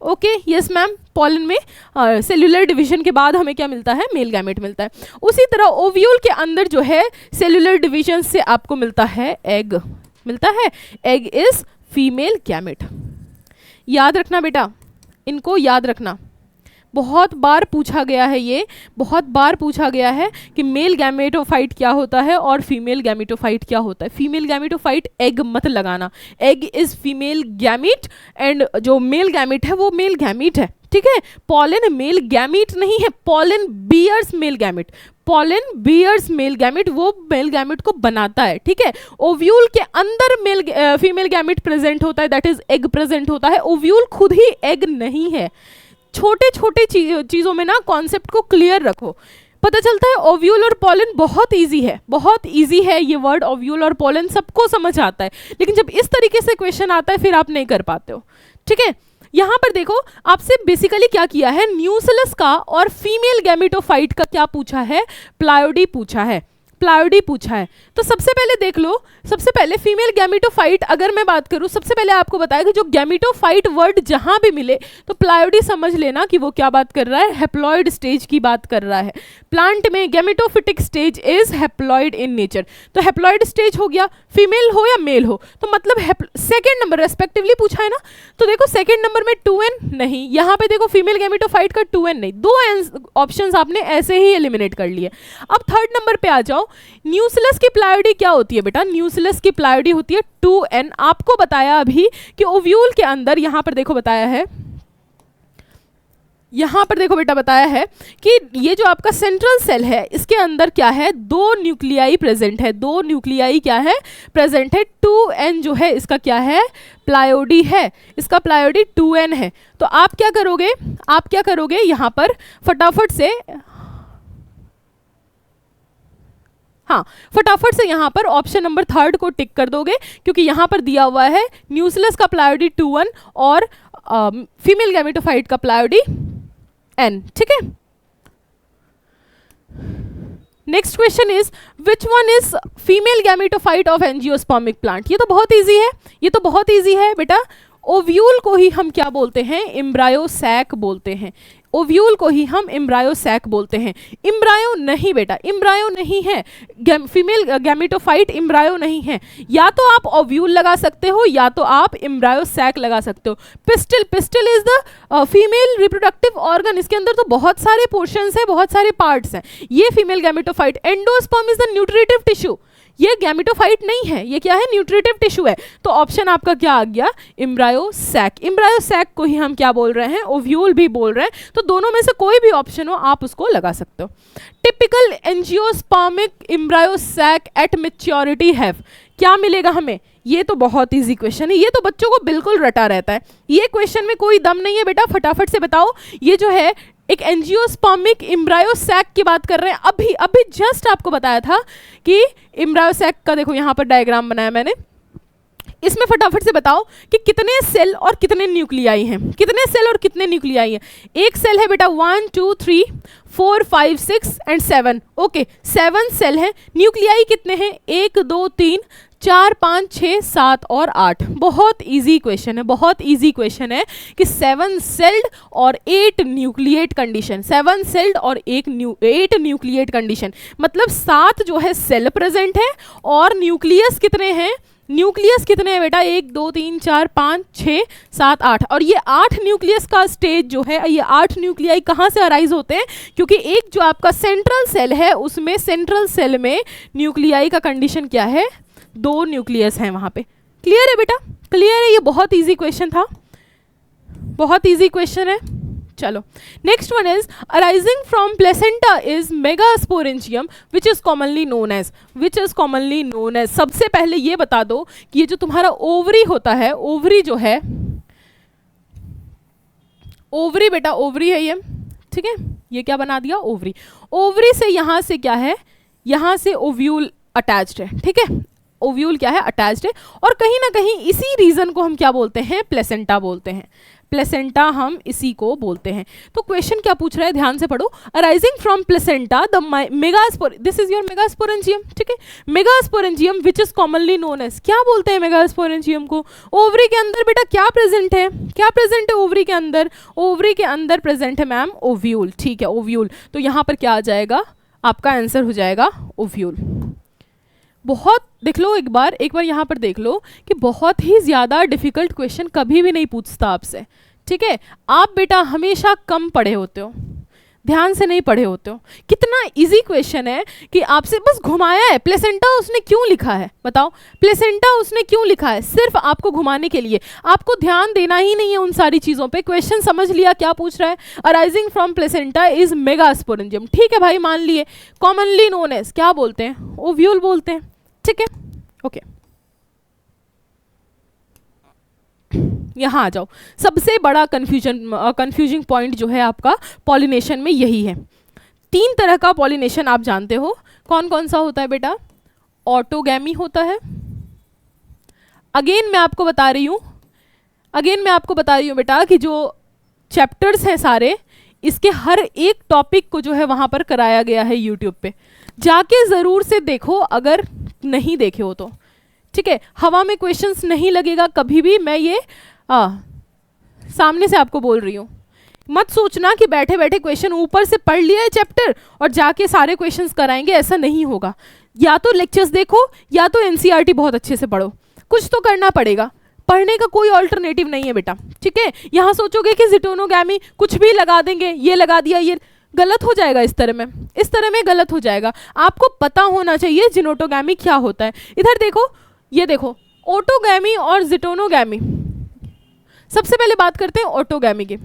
Okay, yes ma'am, pollen में सेल्यूलर डिवीजन के बाद हमें क्या मिलता है, मेल गैमेट मिलता है। उसी तरह ओव्यूल के अंदर जो है सेल्यूलर डिवीजन से आपको मिलता है एग, मिलता है एग इज फीमेल गैमेट। याद रखना बेटा, इनको याद रखना, बहुत बार पूछा गया है, ये बहुत बार पूछा गया है कि मेल गैमेटोफाइट क्या होता है और फीमेल गैमेटोफाइट क्या होता है। फीमेल गैमेटोफाइट एग मत लगाना, egg is female gamete and जो मेल गैमीट है वो मेल गैमीट है, ठीक है। पॉलन मेल गैमीट नहीं है, pollen bears male gamete, pollen bears male gamete, वो मेल गैमीट को बनाता है, ठीक है। ओव्यूल के अंदर फीमेल गैमीट प्रेजेंट होता है, दैट इज एग प्रेजेंट होता है। ओव्यूल खुद ही एग नहीं है। छोटे छोटे चीज़ों में ना कॉन्सेप्ट को क्लियर रखो, पता चलता है ओव्यूल और पॉलन बहुत इजी है, बहुत इजी है ये वर्ड ओव्यूल और पॉलन, सबको समझ आता है। लेकिन जब इस तरीके से क्वेश्चन आता है फिर आप नहीं कर पाते हो, ठीक है। यहाँ पर देखो आपसे बेसिकली क्या किया है, न्यूक्लियस का और फीमेल गैमेटोफाइट का क्या पूछा है, प्लाइडी पूछा है, प्लाइडी पूछा है। तो सबसे पहले देख लो, सबसे पहले फीमेल गैमेटोफाइट अगर मैं बात करूं, सबसे पहले आपको बताया कि जो गैमेटोफाइट वर्ड जहां भी मिले तो प्लाइडी समझ लेना कि वो क्या बात कर रहा है, हैप्लॉइड स्टेज की बात कर रहा है। प्लांट में gametophytic stage is haploid in nature, तो हैप्लॉइड स्टेज हो गया, फीमेल हो या मेल हो, तो मतलब सेकेंड नंबर रेस्पेक्टिवली पूछा है ना। तो देखो सेकेंड नंबर में 2n नहीं, यहाँ पे देखो फीमेल गैमेटोफाइट का 2n नहीं, दो ऑप्शंस आपने ऐसे ही एलिमिनेट कर लिए। अब थर्ड नंबर पे आ जाओ, न्यूक्लियस की प्लाइडी क्या होती है बेटा, न्यूक्लियस की प्लाइडी होती है 2n। आपको बताया अभी कि ओव्यूल के अंदर, यहां पर देखो बताया है यहाँ पर देखो बेटा बताया है कि ये जो आपका सेंट्रल सेल है इसके अंदर क्या है, 2 न्यूक्लियाई प्रेजेंट है, 2 न्यूक्लियाई क्या है प्रेजेंट है। 2n जो है इसका क्या है, प्लायोडी है, इसका प्लायोडी 2n है। तो आप क्या करोगे यहाँ पर फटाफट से, हाँ फटाफट से यहाँ पर ऑप्शन नंबर 3 को टिक कर दोगे, क्योंकि यहाँ पर दिया हुआ है न्यूक्लियस का प्लायोडी 2n और फीमेल गैमेटोफाइट का प्लायोडी n, ठीक है। Next question is which one is female gametophyte of angiospermic plant. ये तो बहुत इजी है, बेटा। ओव्यूल को ही हम क्या बोलते हैं, एम्ब्रायो सैक बोलते हैं। ओव्यूल को ही हम एम्ब्रायो सैक बोलते हैं। एम्ब्रायो नहीं बेटा, एम्ब्रायो नहीं है, फीमेल गैमेटोफाइट एम्ब्रायो नहीं है। या तो आप ओव्यूल लगा सकते हो या तो आप एम्ब्रायो सैक लगा सकते हो। Pistil is the female reproductive organ, इसके अंदर तो बहुत सारे पोर्शंस है, बहुत सारे पार्ट्स हैं। ये female gametophyte. Endosperm is the nutritive tissue, ये गैमेटोफाइट नहीं है, ये क्या है, न्यूट्रिटिव टिश्यू है। तो ऑप्शन आपका क्या आ गया, एम्ब्रायो सैक। एम्ब्रायो सैक को ही हम क्या बोल रहे हैं, ओव्यूल भी बोल रहे हैं। तो दोनों में से कोई भी ऑप्शन हो आप उसको लगा सकते हो। Typical angiospermic embryo sac at maturity have, क्या मिलेगा हमें। ये तो बहुत इजी क्वेश्चन है, ये तो बच्चों को बिल्कुल रटा रहता है। ये क्वेश्चन में कोई दम नहीं है बेटा, फटाफट से बताओ। ये जो है एक एंजियोस्पर्मिक एम्ब्रायो सैक की बात कर रहे हैं। अभी जस्ट आपको बताया था कि एम्ब्रायो सैक का देखो यहाँ पर डायग्राम बनाया मैंने। इसमें फटाफट से बताओ कि कितने सेल और कितने न्यूक्लियाई हैं, कितने सेल और कितने न्यूक्लियाई हैं। एक सेल है बेटा 1 2 3 4 5 6 एंड 7, ओके 7 सेल है। न्यूक्लियाई कितने हैं, 1 2 3 4 5 6 7 और 8। बहुत इजी क्वेश्चन है, बहुत इजी क्वेश्चन है कि 7 सेल्ड और 8 न्यूक्लिएट कंडीशन, 7 सेल्ड और 8 न्यूक्लिएट कंडीशन, मतलब 7 जो है सेल प्रेजेंट है और न्यूक्लियस कितने हैं, न्यूक्लियस कितने हैं बेटा, 1 2 3 4 5 6 7 8। और ये 8 न्यूक्लियस का स्टेज जो है, ये 8 न्यूक्लियाई कहाँ से अराइज होते हैं, क्योंकि एक जो आपका सेंट्रल सेल है उसमें, सेंट्रल सेल में न्यूक्लियाई का कंडीशन क्या है, 2 न्यूक्लियस हैं वहाँ पे। क्लियर है बेटा, क्लियर है। ये बहुत इजी क्वेश्चन था, बहुत इजी क्वेश्चन है। चलो next one is arising from placenta is megasporangium which is commonly known as. सबसे पहले ये बता दो कि ये जो तुम्हारा ओवरी होता है, ओवरी जो है, ओवरी बेटा ओवरी है ये, ठीक है। ये क्या बना दिया, ओवरी। ओवरी से यहाँ से क्या है, यहाँ से ओव्यूल अटैच्ड है, ठीक है। ओव्यूल क्या है, अटैच्ड है। और कहीं ना कहीं इसी रीजन को हम क्या बोलते हैं, प्लेसेंटा बोलते हैं। प्लेसेंटा हम इसी को बोलते हैं। तो क्वेश्चन क्या पूछ रहा है, ध्यान से पढ़ो। Arising from placenta the this is your megasporangium, ठीक है। Megasporangium which is commonly known as, क्या बोलते हैं मेगास्पोरेंजियम को। ओवरी के अंदर बेटा क्या प्रेजेंट है, क्या प्रेजेंट है ओवरी के अंदर, ओवरी के अंदर प्रेजेंट है मैम ओव्यूल, ठीक है ओव्यूल। तो यहाँ पर क्या आ जाएगा, आपका आंसर हो जाएगा ओव्यूल। बहुत देख लो एक बार यहाँ पर देख लो कि बहुत ही ज़्यादा डिफिकल्ट क्वेश्चन कभी भी नहीं पूछता आपसे, ठीक है। आप बेटा हमेशा कम पढ़े होते हो, ध्यान से नहीं पढ़े होते हो। कितना इजी क्वेश्चन है कि आपसे बस घुमाया है। प्लेसेंटा उसने क्यों लिखा है बताओ, प्लेसेंटा उसने क्यों लिखा है, सिर्फ आपको घुमाने के लिए। आपको ध्यान देना ही नहीं है उन सारी चीज़ों पे। क्वेश्चन समझ लिया क्या पूछ रहा है, arising from placenta is megasporangium, ठीक है भाई मान लिए। कॉमनली नोन एज क्या बोलते हैं, ओव्यूल बोलते हैं, ठीक है ओके। यहाँ आ जाओ। सबसे बड़ा कंफ्यूजिंग पॉइंट जो है आपका पॉलिनेशन में यही है। 3 तरह का पॉलिनेशन आप जानते हो, कौन कौन सा होता है बेटा, ऑटोगैमी होता है। अगेन मैं आपको बता रही हूँ बेटा कि जो चैप्टर्स हैं सारे, इसके हर एक टॉपिक को जो है वहाँ पर कराया गया है यूट्यूब पे, जाके ज़रूर से देखो अगर नहीं देखे हो तो, ठीक है। हवा में क्वेश्चंस नहीं लगेगा कभी भी, मैं ये सामने से आपको बोल रही हूँ। मत सोचना कि बैठे बैठे क्वेश्चन ऊपर से पढ़ लिया है चैप्टर और जाके सारे क्वेश्चंस कराएंगे, ऐसा नहीं होगा। या तो लेक्चर्स देखो या तो एनसीईआरटी बहुत अच्छे से पढ़ो, कुछ तो करना पड़ेगा। पढ़ने का कोई ऑल्टरनेटिव नहीं है बेटा, ठीक है। यहाँ सोचोगे कि ज़िटोनोगैमी कुछ भी लगा देंगे, ये लगा दिया, ये गलत हो जाएगा। इस तरह में गलत हो जाएगा। आपको पता होना चाहिए जिनोटोगैमी क्या होता है। इधर देखो, ये देखो ऑटोगैमी और जिटोनोगैमी। सबसे पहले बात करते हैं ऑटोगैमी की।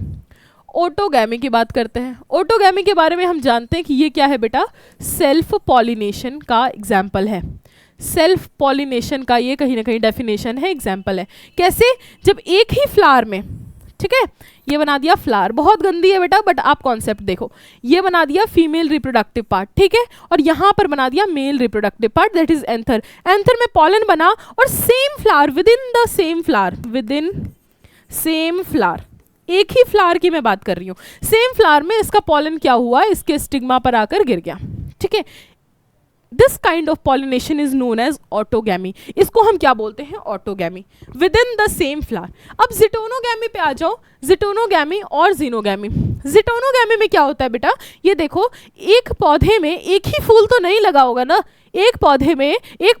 ऑटोगैमी की बात करते हैं। ऑटोगैमी के बारे में हम जानते हैं कि ये क्या है बेटा, सेल्फ पॉलिनेशन का एग्जाम्पल है। सेल्फ पॉलिनेशन का ये कहीं ना कहीं डेफिनेशन है, एग्जाम्पल है। कैसे, जब एक ही फ्लावर में, ठीक है, ये बना दिया फ्लावर, बहुत गंदी है बेटा बट आप कॉन्सेप्ट देखो, ये बना दिया फीमेल रिप्रोडक्टिव पार्ट, ठीक है, और यहाँ पर बना दिया male reproductive part, that is anther. Anther में पॉलन बना और same flower within the same flower, within same flower, एक ही फ्लावर की मैं बात कर रही हूँ, सेम फ्लावर में इसका पॉलन क्या हुआ, इसके स्टिग्मा पर आकर गिर गया, ठीक है। This kind of pollination is known as autogamy. इसको हम क्या बोलते हैं, autogamy, with in the same flower. अब जिटोनोगैमी पे आ जाओ, जिटोनोगैमी और जीनोगैमी। जिटोनोगैमी में क्या होता है बेटा, ये देखो, एक पौधे में एक ही फूल तो नहीं लगा होगा ना, एक पौधे में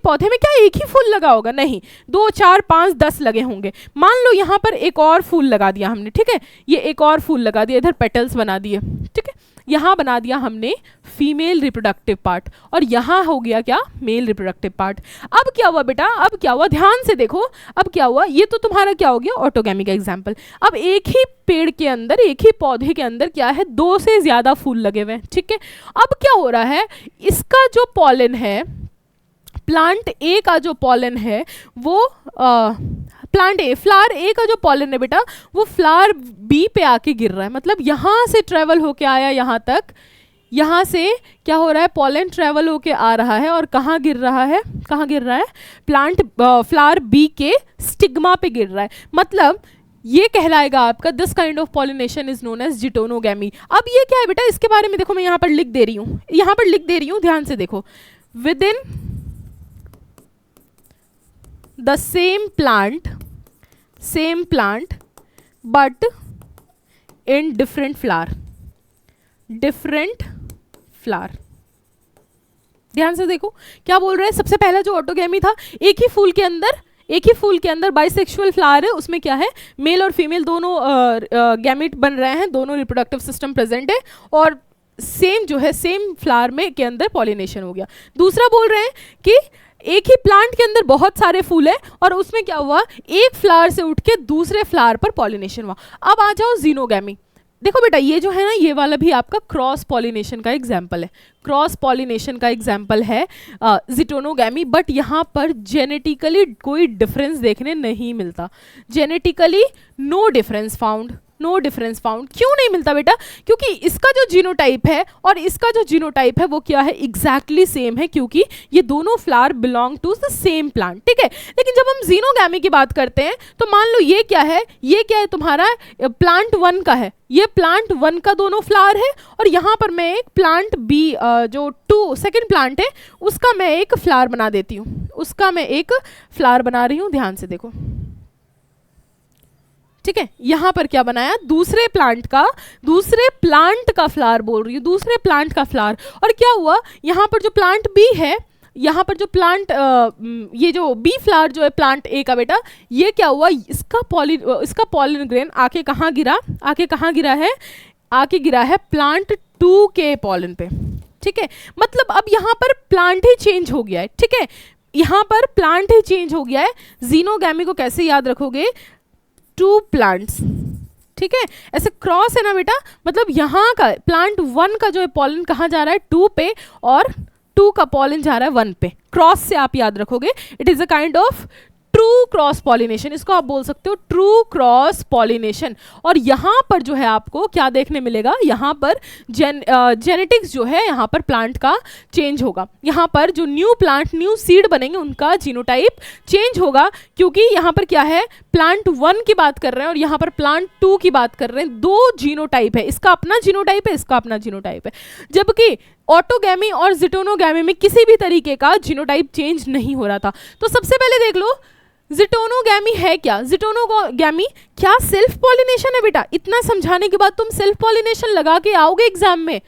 क्या एक ही फूल लगा होगा, नहीं, 2 4 5 10 लगे होंगे। मान लो यहाँ पर एक और फूल लगा दिया हमने, ठीक है, ये एक और फूल लगा दिया, इधर पेटल्स बना दिए, ठीक है, यहाँ बना दिया हमने फीमेल रिप्रोडक्टिव पार्ट और यहाँ हो गया क्या, मेल रिप्रोडक्टिव पार्ट। अब क्या हुआ बेटा, अब क्या हुआ, ध्यान से देखो, अब क्या हुआ, ये तो तुम्हारा क्या हो गया, ऑटोगैमी का एग्जाम्पल। अब एक ही पेड़ के अंदर, एक ही पौधे के अंदर क्या है, 2 से ज्यादा फूल लगे हुए हैं, ठीक है। अब क्या हो रहा है, इसका जो पॉलन है, प्लांट ए का जो पॉलन है वो प्लांट ए, फ्लावर ए का जो पॉलन है बेटा, वो फ्लावर बी पे आके गिर रहा है, मतलब यहाँ से ट्रेवल होके आया यहाँ तक, यहाँ से क्या हो रहा है, पॉलन ट्रेवल होके आ रहा है और कहाँ गिर रहा है, कहाँ गिर रहा है, प्लांट फ्लावर बी के स्टिग्मा पे गिर रहा है, मतलब ये कहलाएगा आपका this kind of pollination is known as geitonogamy. अब ये क्या है बेटा, इसके बारे में देखो, मैं यहाँ पर लिख दे रही हूँ, यहाँ पर लिख दे रही हूँ, ध्यान से देखो, with in the same plant but in different flower, ध्यान से देखो क्या बोल रहे हैं। सबसे पहला जो ऑटोगैमी था, एक ही फूल के अंदर बाइसेक्सुअल फ्लावर है, उसमें क्या है, मेल और फीमेल दोनों गैमेट बन रहे हैं, दोनों रिप्रोडक्टिव सिस्टम प्रेजेंट है और सेम जो है, सेम फ्लावर में के अंदर पॉलिनेशन हो गया। दूसरा बोल रहे हैं कि एक ही प्लांट के अंदर बहुत सारे फूल है और उसमें क्या हुआ, एक फ्लावर से उठ के दूसरे फ्लावर पर पॉलिनेशन हुआ। अब आ जाओ जीनोगैमी। देखो बेटा, ये जो है ना, ये वाला भी आपका क्रॉस पॉलिनेशन का एग्जाम्पल है, क्रॉस पॉलिनेशन का एग्जाम्पल है जिटोनोगैमी, बट यहाँ पर जेनेटिकली कोई डिफरेंस देखने नहीं मिलता, genetically no difference found, no difference found. क्यों नहीं मिलता बेटा, क्योंकि इसका जो जीनोटाइप है और इसका जो जीनोटाइप है वो क्या है, एग्जैक्टली सेम है, क्योंकि ये दोनों flower belong to the same plant, ठीक है। लेकिन जब हम जीनोगैमी की बात करते हैं तो मान लो ये क्या है, तुम्हारा प्लांट 1 का है, ये प्लांट 1 का दोनों फ्लावर है और यहाँ पर मैं एक प्लांट बी जो 2 सेकेंड प्लांट है उसका मैं एक फ्लावर बना देती हूँ, उसका मैं एक फ्लावर बना रही हूँ, ध्यान से देखो, ठीक है। यहाँ पर क्या बनाया, दूसरे प्लांट का फ्लावर बोल रही हूँ, दूसरे प्लांट का फ्लावर। और क्या हुआ, यहाँ पर जो प्लांट बी है, यहाँ पर जो प्लांट ये जो बी फ्लावर जो है प्लांट ए का बेटा, ये क्या हुआ, इसका पॉलिन ग्रेन आके कहाँ गिरा, आके गिरा है प्लांट 2 के पॉलिन पे, ठीक है। मतलब अब यहाँ पर प्लांट ही चेंज हो गया है, ठीक है, यहाँ पर प्लांट ही चेंज हो गया है। जीनोगैमी को कैसे याद रखोगे, 2 प्लांट्स, ठीक है, ऐसे क्रॉस है ना बेटा, मतलब यहाँ का प्लांट 1 का जो है पॉलन कहाँ जा रहा है, 2 पे, और 2 का पॉलन जा रहा है 1 पे, क्रॉस से आप याद रखोगे। It is a kind of true cross pollination, इसको आप बोल सकते हो ट्रू क्रॉस पॉलिनेशन। और यहाँ पर जो है आपको क्या देखने मिलेगा, यहाँ पर जेनेटिक्स जो है यहाँ पर प्लांट का चेंज होगा, यहाँ पर जो न्यू प्लांट न्यू सीड बनेंगे उनका जीनोटाइप चेंज होगा, क्योंकि यहाँ पर क्या है, प्लांट 1 की बात कर रहे हैं और यहाँ पर प्लांट 2 की बात कर रहे हैं, 2 जीनोटाइप है, इसका अपना जीनोटाइप है, इसका अपना जीनोटाइप है। जबकि ऑटोगैमी और जिटोनोगैमी में किसी भी तरीके का जीनोटाइप चेंज नहीं हो रहा था। तो सबसे पहले देख लो जिटोनोगैमी है क्या, जिटोनोगैमी क्या सेल्फ पॉलिनेशन है बेटा। इतना समझाने के बाद तुम सेल्फ पॉलिनेशन लगा के आओगे एग्जाम में,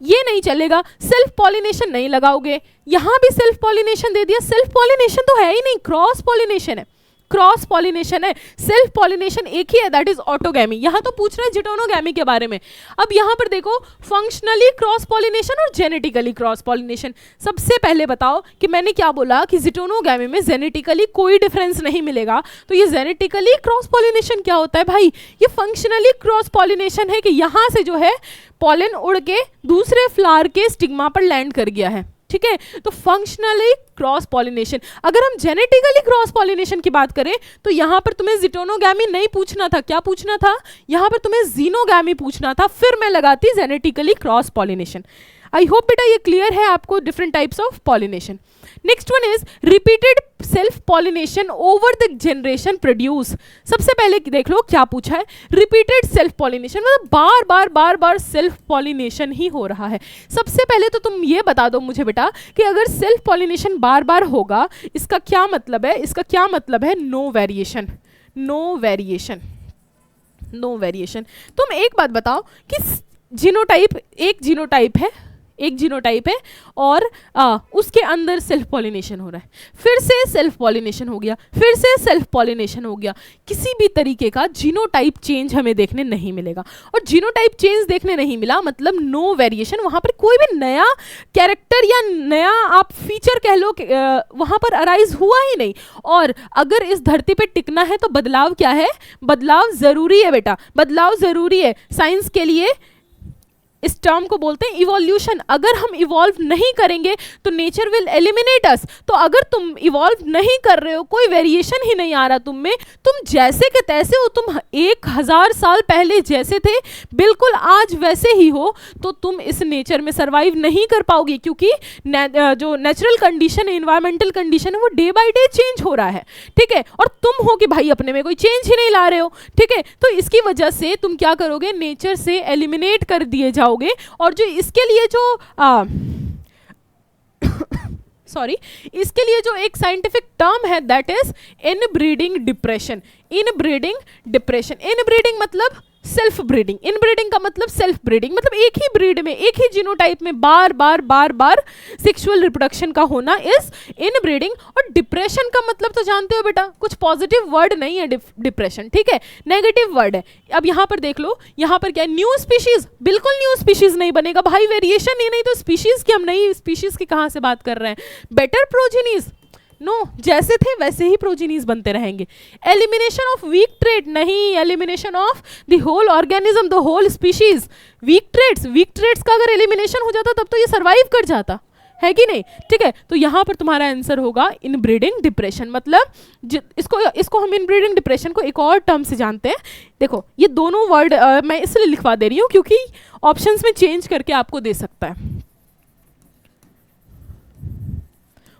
ये नहीं चलेगा, सेल्फ पॉलिनेशन नहीं लगाओगे। यहां भी सेल्फ पॉलिनेशन दे दिया, सेल्फ पॉलिनेशन तो है ही नहीं, क्रॉस पॉलिनेशन है, क्रॉस पॉलिनेशन है, सेल्फ पॉलिनेशन एक ही है, दैट इज ऑटोगैमी। यहां तो पूछ रहे हैं जिटोनोगैमी के बारे में। अब यहां पर देखो फंक्शनली क्रॉस पॉलिनेशन और जेनेटिकली क्रॉस पॉलिनेशन। सबसे पहले बताओ कि मैंने क्या बोला कि जिटोनोगैमी में जेनेटिकली कोई डिफरेंस नहीं मिलेगा, तो ये जेनेटिकली क्रॉस पॉलिनेशन क्या होता है भाई? ये फंक्शनली क्रॉस पॉलिनेशन है कि यहां से जो है पॉलन उड़ के दूसरे फ्लावर के स्टिग्मा पर लैंड कर गया है, ठीक है। तो फंक्शनली क्रॉस पॉलिनेशन। अगर हम जेनेटिकली क्रॉस पॉलिनेशन की बात करें तो यहां पर तुम्हें जिटोनोगैमी नहीं पूछना था, क्या पूछना था? यहां पर तुम्हें जीनोगैमी पूछना था, फिर मैं लगाती genetically cross pollination. I hope बेटा ये क्लियर है आपको different types of pollination. Next one is repeated self pollination over the generation produce. सबसे पहले देख लो क्या पूछा है, रिपीटेड सेल्फ पॉलिनेशन मतलब बार बार बार बार सेल्फ पॉलिनेशन ही हो रहा है। सबसे पहले तो तुम ये बता दो मुझे बेटा कि अगर सेल्फ पॉलिनेशन बार बार होगा इसका क्या मतलब है? इसका क्या मतलब है? No variation, no variation, no variation. तुम एक बात बताओ कि जीनोटाइप, एक जीनोटाइप है और उसके अंदर सेल्फ पॉलिनेशन हो रहा है, फिर से सेल्फ पॉलिनेशन हो गया, फिर से सेल्फ पॉलिनेशन हो गया, किसी भी तरीके का जीनोटाइप चेंज हमें देखने नहीं मिलेगा। और जीनोटाइप चेंज देखने नहीं मिला मतलब नो वेरिएशन, वहां पर कोई भी नया कैरेक्टर या नया आप फीचर कह लो वहां पर अराइज हुआ ही नहीं। और अगर इस धरती पे टिकना है तो बदलाव क्या है? बदलाव जरूरी है बेटा, बदलाव जरूरी है। साइंस के लिए इस टर्म को बोलते हैं इवोल्यूशन। अगर हम इवॉल्व नहीं करेंगे तो नेचर विल एलिमिनेट अस। तो अगर तुम इवॉल्व नहीं कर रहे हो, कोई वेरिएशन ही नहीं आ रहा तुम में, तुम जैसे के तैसे हो, तुम 1000 साल पहले जैसे थे बिल्कुल आज वैसे ही हो, तो तुम इस नेचर में सर्वाइव नहीं कर पाओगे, क्योंकि जो नेचुरल कंडीशन है, इन्वायरमेंटल कंडीशन है, वो डे बाय डे चेंज हो रहा है, ठीक है। और तुम हो कि भाई अपने में कोई चेंज ही नहीं ला रहे हो, ठीक है। तो इसकी वजह से तुम क्या करोगे? नेचर से एलिमिनेट कर दिए जाओ। और जो इसके लिए जो सॉरी इसके लिए जो एक साइंटिफिक टर्म है that is inbreeding depression. Inbreeding depression, inbreeding मतलब सेल्फ ब्रीडिंग, इनब्रीडिंग का मतलब सेल्फ ब्रीडिंग, मतलब एक ही ब्रीड में, एक ही जीनोटाइप में बार बार बार बार सेक्सुअल रिप्रोडक्शन का होना इज इनब्रीडिंग। और डिप्रेशन का मतलब तो जानते हो बेटा, कुछ पॉजिटिव वर्ड नहीं है डिप्रेशन, ठीक है, नेगेटिव वर्ड है। अब यहाँ पर देख लो, यहाँ पर क्या है? न्यू स्पीशीज, बिल्कुल न्यू स्पीशीज नहीं बनेगा भाई, वेरिएशन ही नहीं, तो स्पीशीज की हम नई स्पीशीज की कहाँ से बात कर रहे हैं? बेटर प्रोजेनीज, नो, जैसे थे वैसे ही प्रोजीनीज बनते रहेंगे। एलिमिनेशन ऑफ वीक ट्रेट नहीं, elimination of the whole organism, the whole species. Weak traits का अगर एलिमिनेशन हो जाता तब तो ये सर्वाइव कर जाता है कि नहीं, ठीक है। तो यहां पर तुम्हारा आंसर होगा इनब्रीडिंग डिप्रेशन। मतलब इसको हम इनब्रीडिंग डिप्रेशन को एक और टर्म से जानते हैं। देखो ये दोनों वर्ड मैं इसलिए लिखवा दे रही हूं क्योंकि ऑप्शंस में चेंज करके आपको दे सकता है।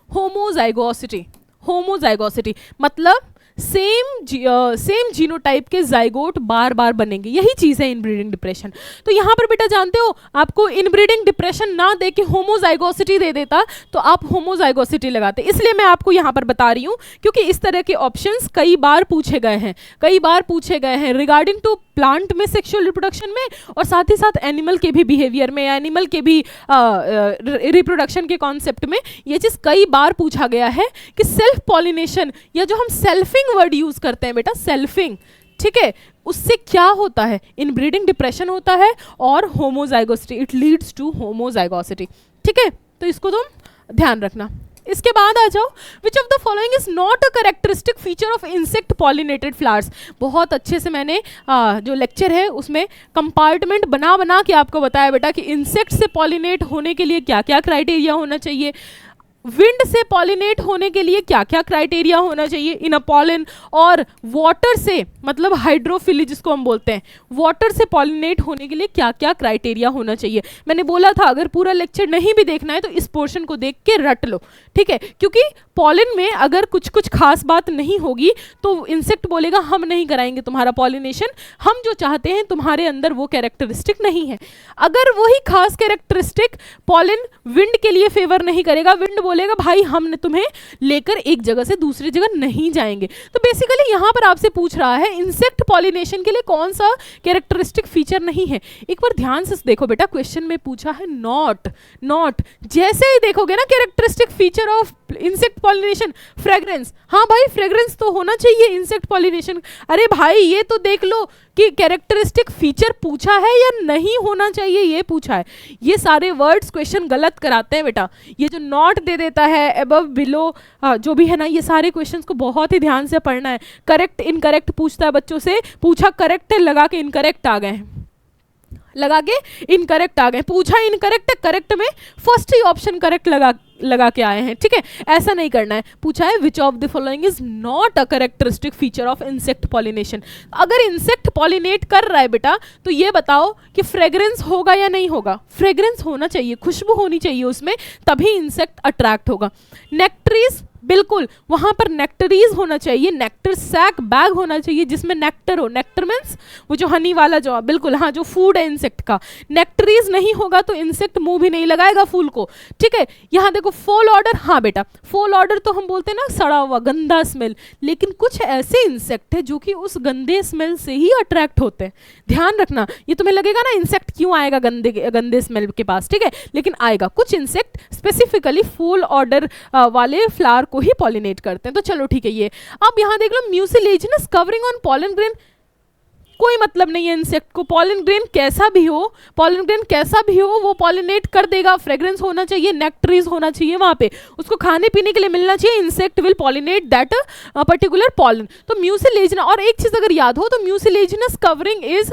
होमोजाइगोसिटी, होमोजाइगोसिटी मतलब सेम जीनोटाइप के जाइगोट बार बार बनेंगे, यही चीज है इनब्रीडिंग डिप्रेशन। तो यहां पर बेटा जानते हो, आपको इनब्रीडिंग डिप्रेशन ना दे के होमोजाइगोसिटी दे देता तो आप होमोजाइगोसिटी लगाते। इसलिए मैं आपको यहां पर बता रही हूं क्योंकि इस तरह के ऑप्शंस कई बार पूछे गए हैं रिगार्डिंग टू प्लांट में सेक्सुअल रिप्रोडक्शन में, और साथ ही साथ एनिमल के भी बिहेवियर में, एनिमल के भी रिप्रोडक्शन के कॉन्सेप्ट में ये चीज कई बार पूछा गया है कि सेल्फ पॉलिनेशन या जो हम सेल्फिंग वर्ड यूज करते हैं बेटा, सेल्फिंग, ठीक है, उससे क्या होता है? इनब्रीडिंग डिप्रेशन होता है और homozygosity, it leads to homozygosity, ठीक है। तो इसको तुम ध्यान रखना। इसके बाद आ जाओ, विच of the following is not a characteristic feature of insect pollinated flowers. बहुत अच्छे से मैंने जो लेक्चर है उसमें कंपार्टमेंट बना के आपको बताया बेटा कि इंसेक्ट से पॉलिनेट होने के लिए क्या क्या क्राइटेरिया होना चाहिए, विंड से पॉलिनेट होने के लिए क्या क्या क्राइटेरिया होना चाहिए इन अ पॉलन, और वाटर से मतलब हाइड्रोफिली जिसको हम बोलते हैं, वाटर से पॉलिनेट होने के लिए क्या क्या क्राइटेरिया होना चाहिए। मैंने बोला था अगर पूरा लेक्चर नहीं भी देखना है तो इस पोर्शन को देख के रट लो, ठीक है, क्योंकि पॉलन में अगर कुछ खास बात नहीं होगी तो इंसेक्ट बोलेगा हम नहीं कराएंगे तुम्हारा पॉलिनेशन, हम जो चाहते हैं तुम्हारे अंदर वो कैरेक्टरिस्टिक नहीं है। अगर वही खास कैरेक्टरिस्टिक पॉलन विंड के लिए फेवर नहीं करेगा, विंड बोलेगा भाई हम तुम्हें लेकर एक जगह से दूसरी जगह नहीं जाएंगे। तो बेसिकली यहाँ पर आपसे पूछ रहा है इंसेक्ट पॉलिनेशन के लिए कौन सा कैरेक्टरिस्टिक फीचर नहीं है। एक बार ध्यान से देखो बेटा, क्वेश्चन में पूछा है नॉट, नॉट। जैसे ही देखोगे ना characteristic feature of insect pollination, fragrance, हाँ भाई फ्रेग्रेंस तो होना चाहिए इंसेक्ट पॉलिनेशन। अरे भाई ये तो देख लो कि कैरेक्टरिस्टिक फीचर पूछा है या नहीं होना चाहिए ये पूछा है। ये सारे वर्ड्स क्वेश्चन गलत कराते हैं बेटा। ये जो नॉट दे देता है, अबव, बिलो, जो भी है ना, ये सारे क्वेश्चंस को बहुत ही ध्यान से पढ़ना है। करेक्ट इनकरेक्ट पूछता है बच्चों से, पूछा करेक्ट है लगा के इनकरेक्ट आ गए हैं, लगा के इनकरेक्ट आ गए, पूछा इनकरेक्ट है, करेक्ट में फर्स्ट ही ऑप्शन करेक्ट लगा के आए हैं, ठीक है। ऐसा नहीं करना है। पूछा है which of the following is not a characteristic feature of insect pollination. अगर इंसेक्ट पॉलिनेट कर रहा है बेटा तो ये बताओ कि फ्रेग्रेंस होगा या नहीं होगा। फ्रेग्रेंस होना चाहिए, खुशबू होनी चाहिए उसमें, तभी इंसेक्ट अट्रैक्ट होगा। नेक्टरीज, बिल्कुल वहां पर नेक्टरीज होना चाहिए, नेक्टर सैक बैग होना चाहिए जिसमें नेक्टर हो। नेक्टर मीन्स वो जो हनी वाला जो, बिल्कुल हाँ, जो फूड है इंसेक्ट का। नेक्टरीज नहीं होगा तो इंसेक्ट मुंह भी नहीं लगाएगा फूल को, ठीक है। यहाँ देखो फॉल ऑर्डर, हाँ बेटा फॉल ऑर्डर तो हम बोलते हैं ना सड़ा हुआ गंदा स्मेल, लेकिन कुछ ऐसे इंसेक्ट है जो कि उस गंदे स्मेल से ही अट्रैक्ट होते हैं। ध्यान रखना, ये तुम्हें लगेगा ना इंसेक्ट क्यों आएगा गंदे स्मेल के पास, ठीक है, लेकिन आएगा। कुछ इंसेक्ट स्पेसिफिकली फॉल ऑर्डर वाले फ्लावर को ही पॉलिनेट करते हैं। तो चलो ठीक है। ये अब यहां देख लो mucilaginous covering on pollen grain, कोई मतलब नहीं है इंसेक्ट को, पॉलन ग्रेन कैसा भी हो, पॉलन ग्रेन कैसा भी हो वो पॉलिनेट कर देगा। फ्रेग्रेंस होना चाहिए, नेक्टरीज होना चाहिए वहां पे, उसको खाने पीने के लिए मिलना चाहिए। Insect will pollinate that particular pollen. तो म्यूसिलेजिनस, और एक चीज अगर याद हो तो mucilaginous covering is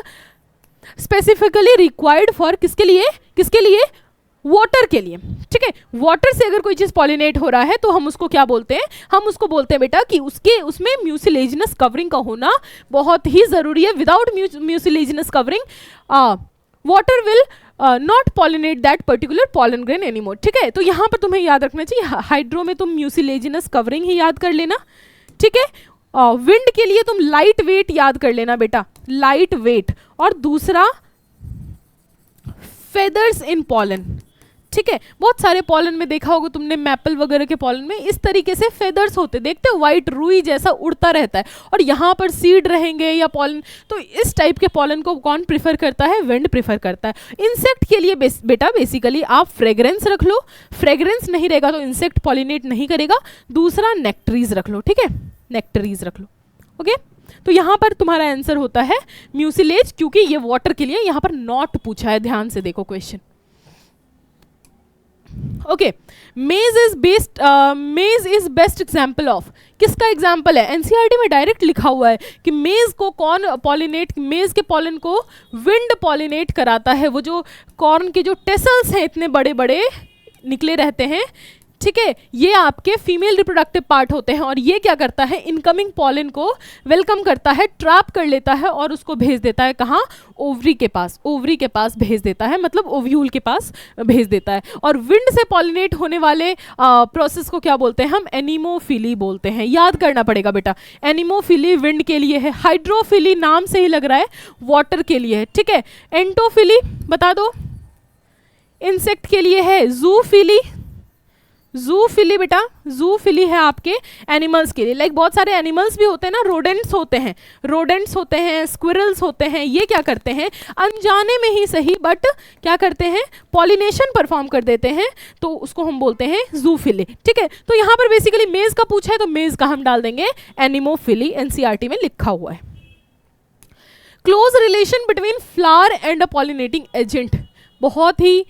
specifically required for किसके लिए, किसके लिए, वाटर के लिए, ठीक है। वाटर से अगर कोई चीज पॉलिनेट हो रहा है तो हम उसको क्या बोलते हैं, हम उसको बोलते हैं बेटा कि उसमें म्यूसिलेजिनस कवरिंग का होना बहुत ही जरूरी है। Without mucilaginous covering water will not pollinate that particular pollen grain anymore, ठीक है। तो यहाँ पर तुम्हें याद रखना चाहिए, हाइड्रो में तुम म्यूसिलेजिनस कवरिंग ही याद कर लेना, ठीक है। विंड के लिए तुम लाइट वेट याद कर लेना बेटा, लाइट वेट। और दूसरा फेदर्स इन पॉलन, ठीक है। बहुत सारे पॉलन में देखा होगा तुमने, मैपल वगैरह के पॉलन में इस तरीके से फेदर्स होते, देखते हो व्हाइट रुई जैसा उड़ता रहता है, और यहाँ पर सीड रहेंगे या पॉलन। तो इस टाइप के पॉलन को कौन प्रिफर करता है, विंड प्रिफर करता है। इंसेक्ट के लिए बेटा बेसिकली आप फ्रेग्रेंस रख लो, फ्रेग्रेंस नहीं रहेगा तो इंसेक्ट पॉलिनेट नहीं करेगा। दूसरा नेक्टरीज रख लो, ठीक है, नेक्टरीज रख लो, ओके। तो यहाँ पर तुम्हारा आंसर होता है म्यूसिलेज, क्योंकि ये वाटर के लिए यहाँ पर नॉट पूछा है। ध्यान से देखो क्वेश्चन, ओके। मेज इज बेस्ट एग्जाम्पल ऑफ, किसका एग्जाम्पल है, एनसीईआरटी में डायरेक्ट लिखा हुआ है कि मेज को कौन पॉलिनेट, मेज के पॉलन को विंड पॉलिनेट कराता है। वो जो कॉर्न के जो टेसल्स हैं इतने बड़े बड़े निकले रहते हैं, ठीक है, ये आपके फीमेल रिप्रोडक्टिव पार्ट होते हैं, और ये क्या करता है, इनकमिंग पॉलन को वेलकम करता है, ट्रैप कर लेता है और उसको भेज देता है कहाँ, ओवरी के पास, ओवरी के पास भेज देता है, मतलब ओव्यूल के पास भेज देता है। और विंड से पॉलिनेट होने वाले प्रोसेस को क्या बोलते हैं हम, एनिमोफिली बोलते हैं। याद करना पड़ेगा बेटा, एनिमोफिली विंड के लिए है, हाइड्रोफिली नाम से ही लग रहा है वाटर के लिए है, ठीक है। एंटोफिली बता दो, इंसेक्ट के लिए है। जूफिली, जूफिली बेटा, जूफिली है आपके एनिमल्स के लिए। लाइक बहुत सारे एनिमल्स भी होते हैं ना, रोडेंट्स होते हैं, रोडेंट्स होते हैं, स्क्विरल्स होते हैं, ये क्या करते हैं, अनजाने में ही सही बट क्या करते हैं, पॉलिनेशन परफॉर्म कर देते हैं, तो उसको हम बोलते हैं जूफिली, ठीक है। तो यहाँ पर बेसिकली मेज का पूछा है तो मेज का हम डाल देंगे एनिमोफिली, एनसीईआरटी में लिखा हुआ है। Close relation between flower and a pollinating agent, बहुत ही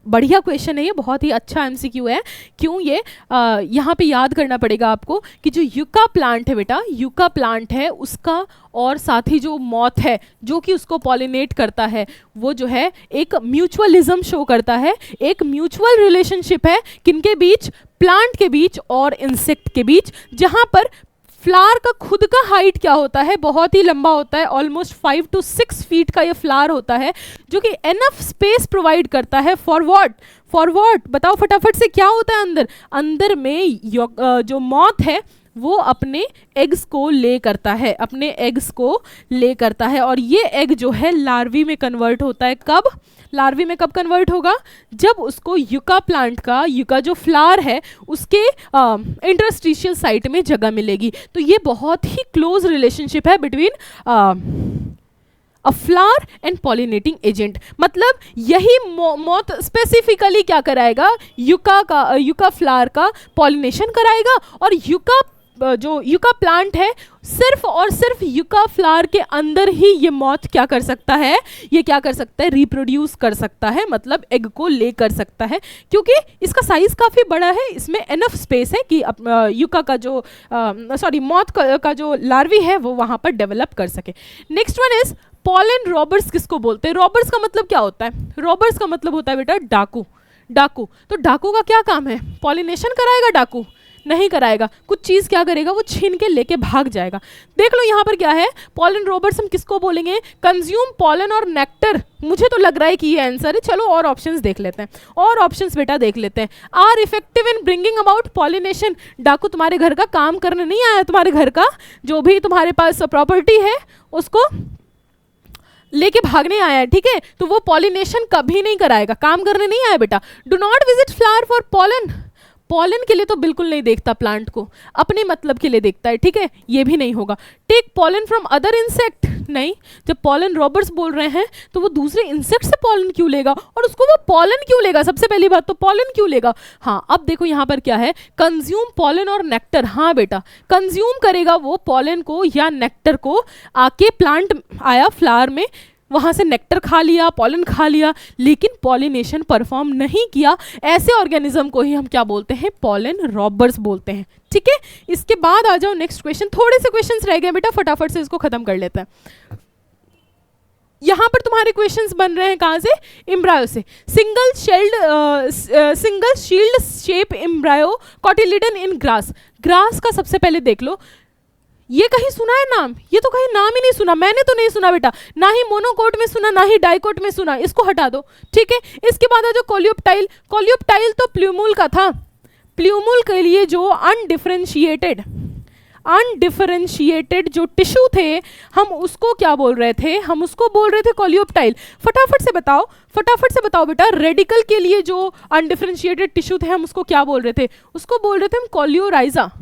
बढ़िया क्वेश्चन है ये, बहुत ही अच्छा एमसीक्यू है। क्यों ये यहाँ पे याद करना पड़ेगा आपको कि जो यूका प्लांट है बेटा, यूका प्लांट है उसका, और साथ ही जो मॉथ है जो कि उसको पॉलिनेट करता है, वो जो है एक म्यूचुअलिज्म शो करता है, एक म्यूचुअल रिलेशनशिप है किनके बीच, प्लांट के बीच और इंसेक्ट के बीच, जहाँ पर फ्लावर का खुद का हाइट क्या होता है, बहुत ही लंबा होता है, ऑलमोस्ट 5 to 6 फीट का ये फ्लावर होता है, जो कि एनफ स्पेस प्रोवाइड करता है फॉर व्हाट, बताओ फटाफट से क्या होता है अंदर, अंदर में जो मॉथ है वो अपने एग्स को ले करता है, अपने एग्स को ले करता है, और ये एग जो है लार्वी में कन्वर्ट होता है। कब? लार्वी में कब कन्वर्ट होगा? जब उसको यूका प्लांट का, यूका जो फ्लावर है उसके इंटरस्टिशियल साइट में जगह मिलेगी। तो ये बहुत ही क्लोज रिलेशनशिप है between a flower and pollinating agent. मतलब यही मौत स्पेसिफिकली क्या कराएगा? यूका फ्लावर का पॉलिनेशन कराएगा, और जो यूका प्लांट है सिर्फ और सिर्फ यूका फ्लावर के अंदर ही ये मॉथ क्या कर सकता है? ये क्या कर सकता है? रिप्रोड्यूस कर सकता है, मतलब एग को ले कर सकता है, क्योंकि इसका साइज काफ़ी बड़ा है, इसमें एनफ स्पेस है कि यूका का जो मॉथ का जो लार्वी है वो वहाँ पर डेवलप कर सके। Next one is pollen robbers. किसको बोलते हैं? रॉबर्स का मतलब क्या होता है? रॉबर्स का मतलब होता है बेटा डाकू। डाकू, तो डाकू का क्या काम है? पॉलिनेशन कराएगा डाकू? नहीं कराएगा। कुछ चीज़ क्या करेगा? वो छीन के लेके भाग जाएगा। देख लो यहाँ पर क्या है, पॉलन रॉबर्स हम किसको बोलेंगे? कंज्यूम पॉलन और नेक्टर। मुझे तो लग रहा है कि ये आंसर है। चलो और ऑप्शंस देख लेते हैं, और ऑप्शंस बेटा देख लेते हैं। Are effective in bringing about pollination. डाकू तुम्हारे घर का काम करने नहीं आया, तुम्हारे घर का जो भी तुम्हारे पास प्रॉपर्टी है उसको लेके भागने आया है, ठीक है? तो वो पॉलिनेशन कभी नहीं कराएगा, काम करने नहीं आया बेटा। Do not visit flower for pollen. Pollen के लिए तो बिल्कुल नहीं देखता प्लांट को, अपने मतलब के लिए देखता है, ठीक है? ये भी नहीं होगा। Take pollen from other insect. नहीं, जब पॉलन रॉबर्स बोल रहे हैं तो वो दूसरे इंसेक्ट से पॉलन क्यों लेगा, और उसको वो पॉलन क्यों लेगा? सबसे पहली बात तो पॉलन क्यों लेगा? हाँ, अब देखो यहाँ पर क्या है, कंज्यूम पॉलन और नेक्टर। हाँ बेटा, कंज्यूम करेगा वो पॉलन को या नेक्टर को। आके प्लांट आया फ्लावर में, वहाँ से नेक्टर खा लिया, पॉलन खा लिया, लेकिन पॉलिनेशन परफॉर्म नहीं किया। ऐसे ऑर्गेनिज्म को ही हम क्या बोलते हैं? पॉलन रॉबर्स बोलते हैं, ठीक है? इसके बाद आ जाओ नेक्स्ट क्वेश्चन। थोड़े से क्वेश्चंस रह गए बेटा, फटाफट से इसको खत्म कर लेते हैं। यहाँ पर तुम्हारे क्वेश्चंस बन रहे हैं कहाँ से? एम्ब्रायो से। Single shield shape embryo cotyledon इन ग्रास। ग्रास का सबसे पहले देख लो, ये कहीं सुना है नाम? ये तो कहीं नाम ही नहीं सुना, मैंने तो नहीं सुना बेटा, ना ही मोनोकोट में सुना, ना ही डाइकोट में सुना। इसको हटा दो, ठीक है? इसके बाद जो कोलियोप्टाइल, कोलियोप्टाइल तो प्ल्यूमुल का था। प्ल्यूमुल के लिए जो अनडिफरेंशिएटेड जो टिश्यू थे, हम उसको क्या बोल रहे थे? हम उसको बोल रहे थे कोलियोप्टाइल। फटाफट से बताओ बेटा, रेडिकल के लिए जो अनडिफरेंशिएटेड टिश्यू थे हम उसको क्या बोल रहे थे? उसको बोल रहे थे हम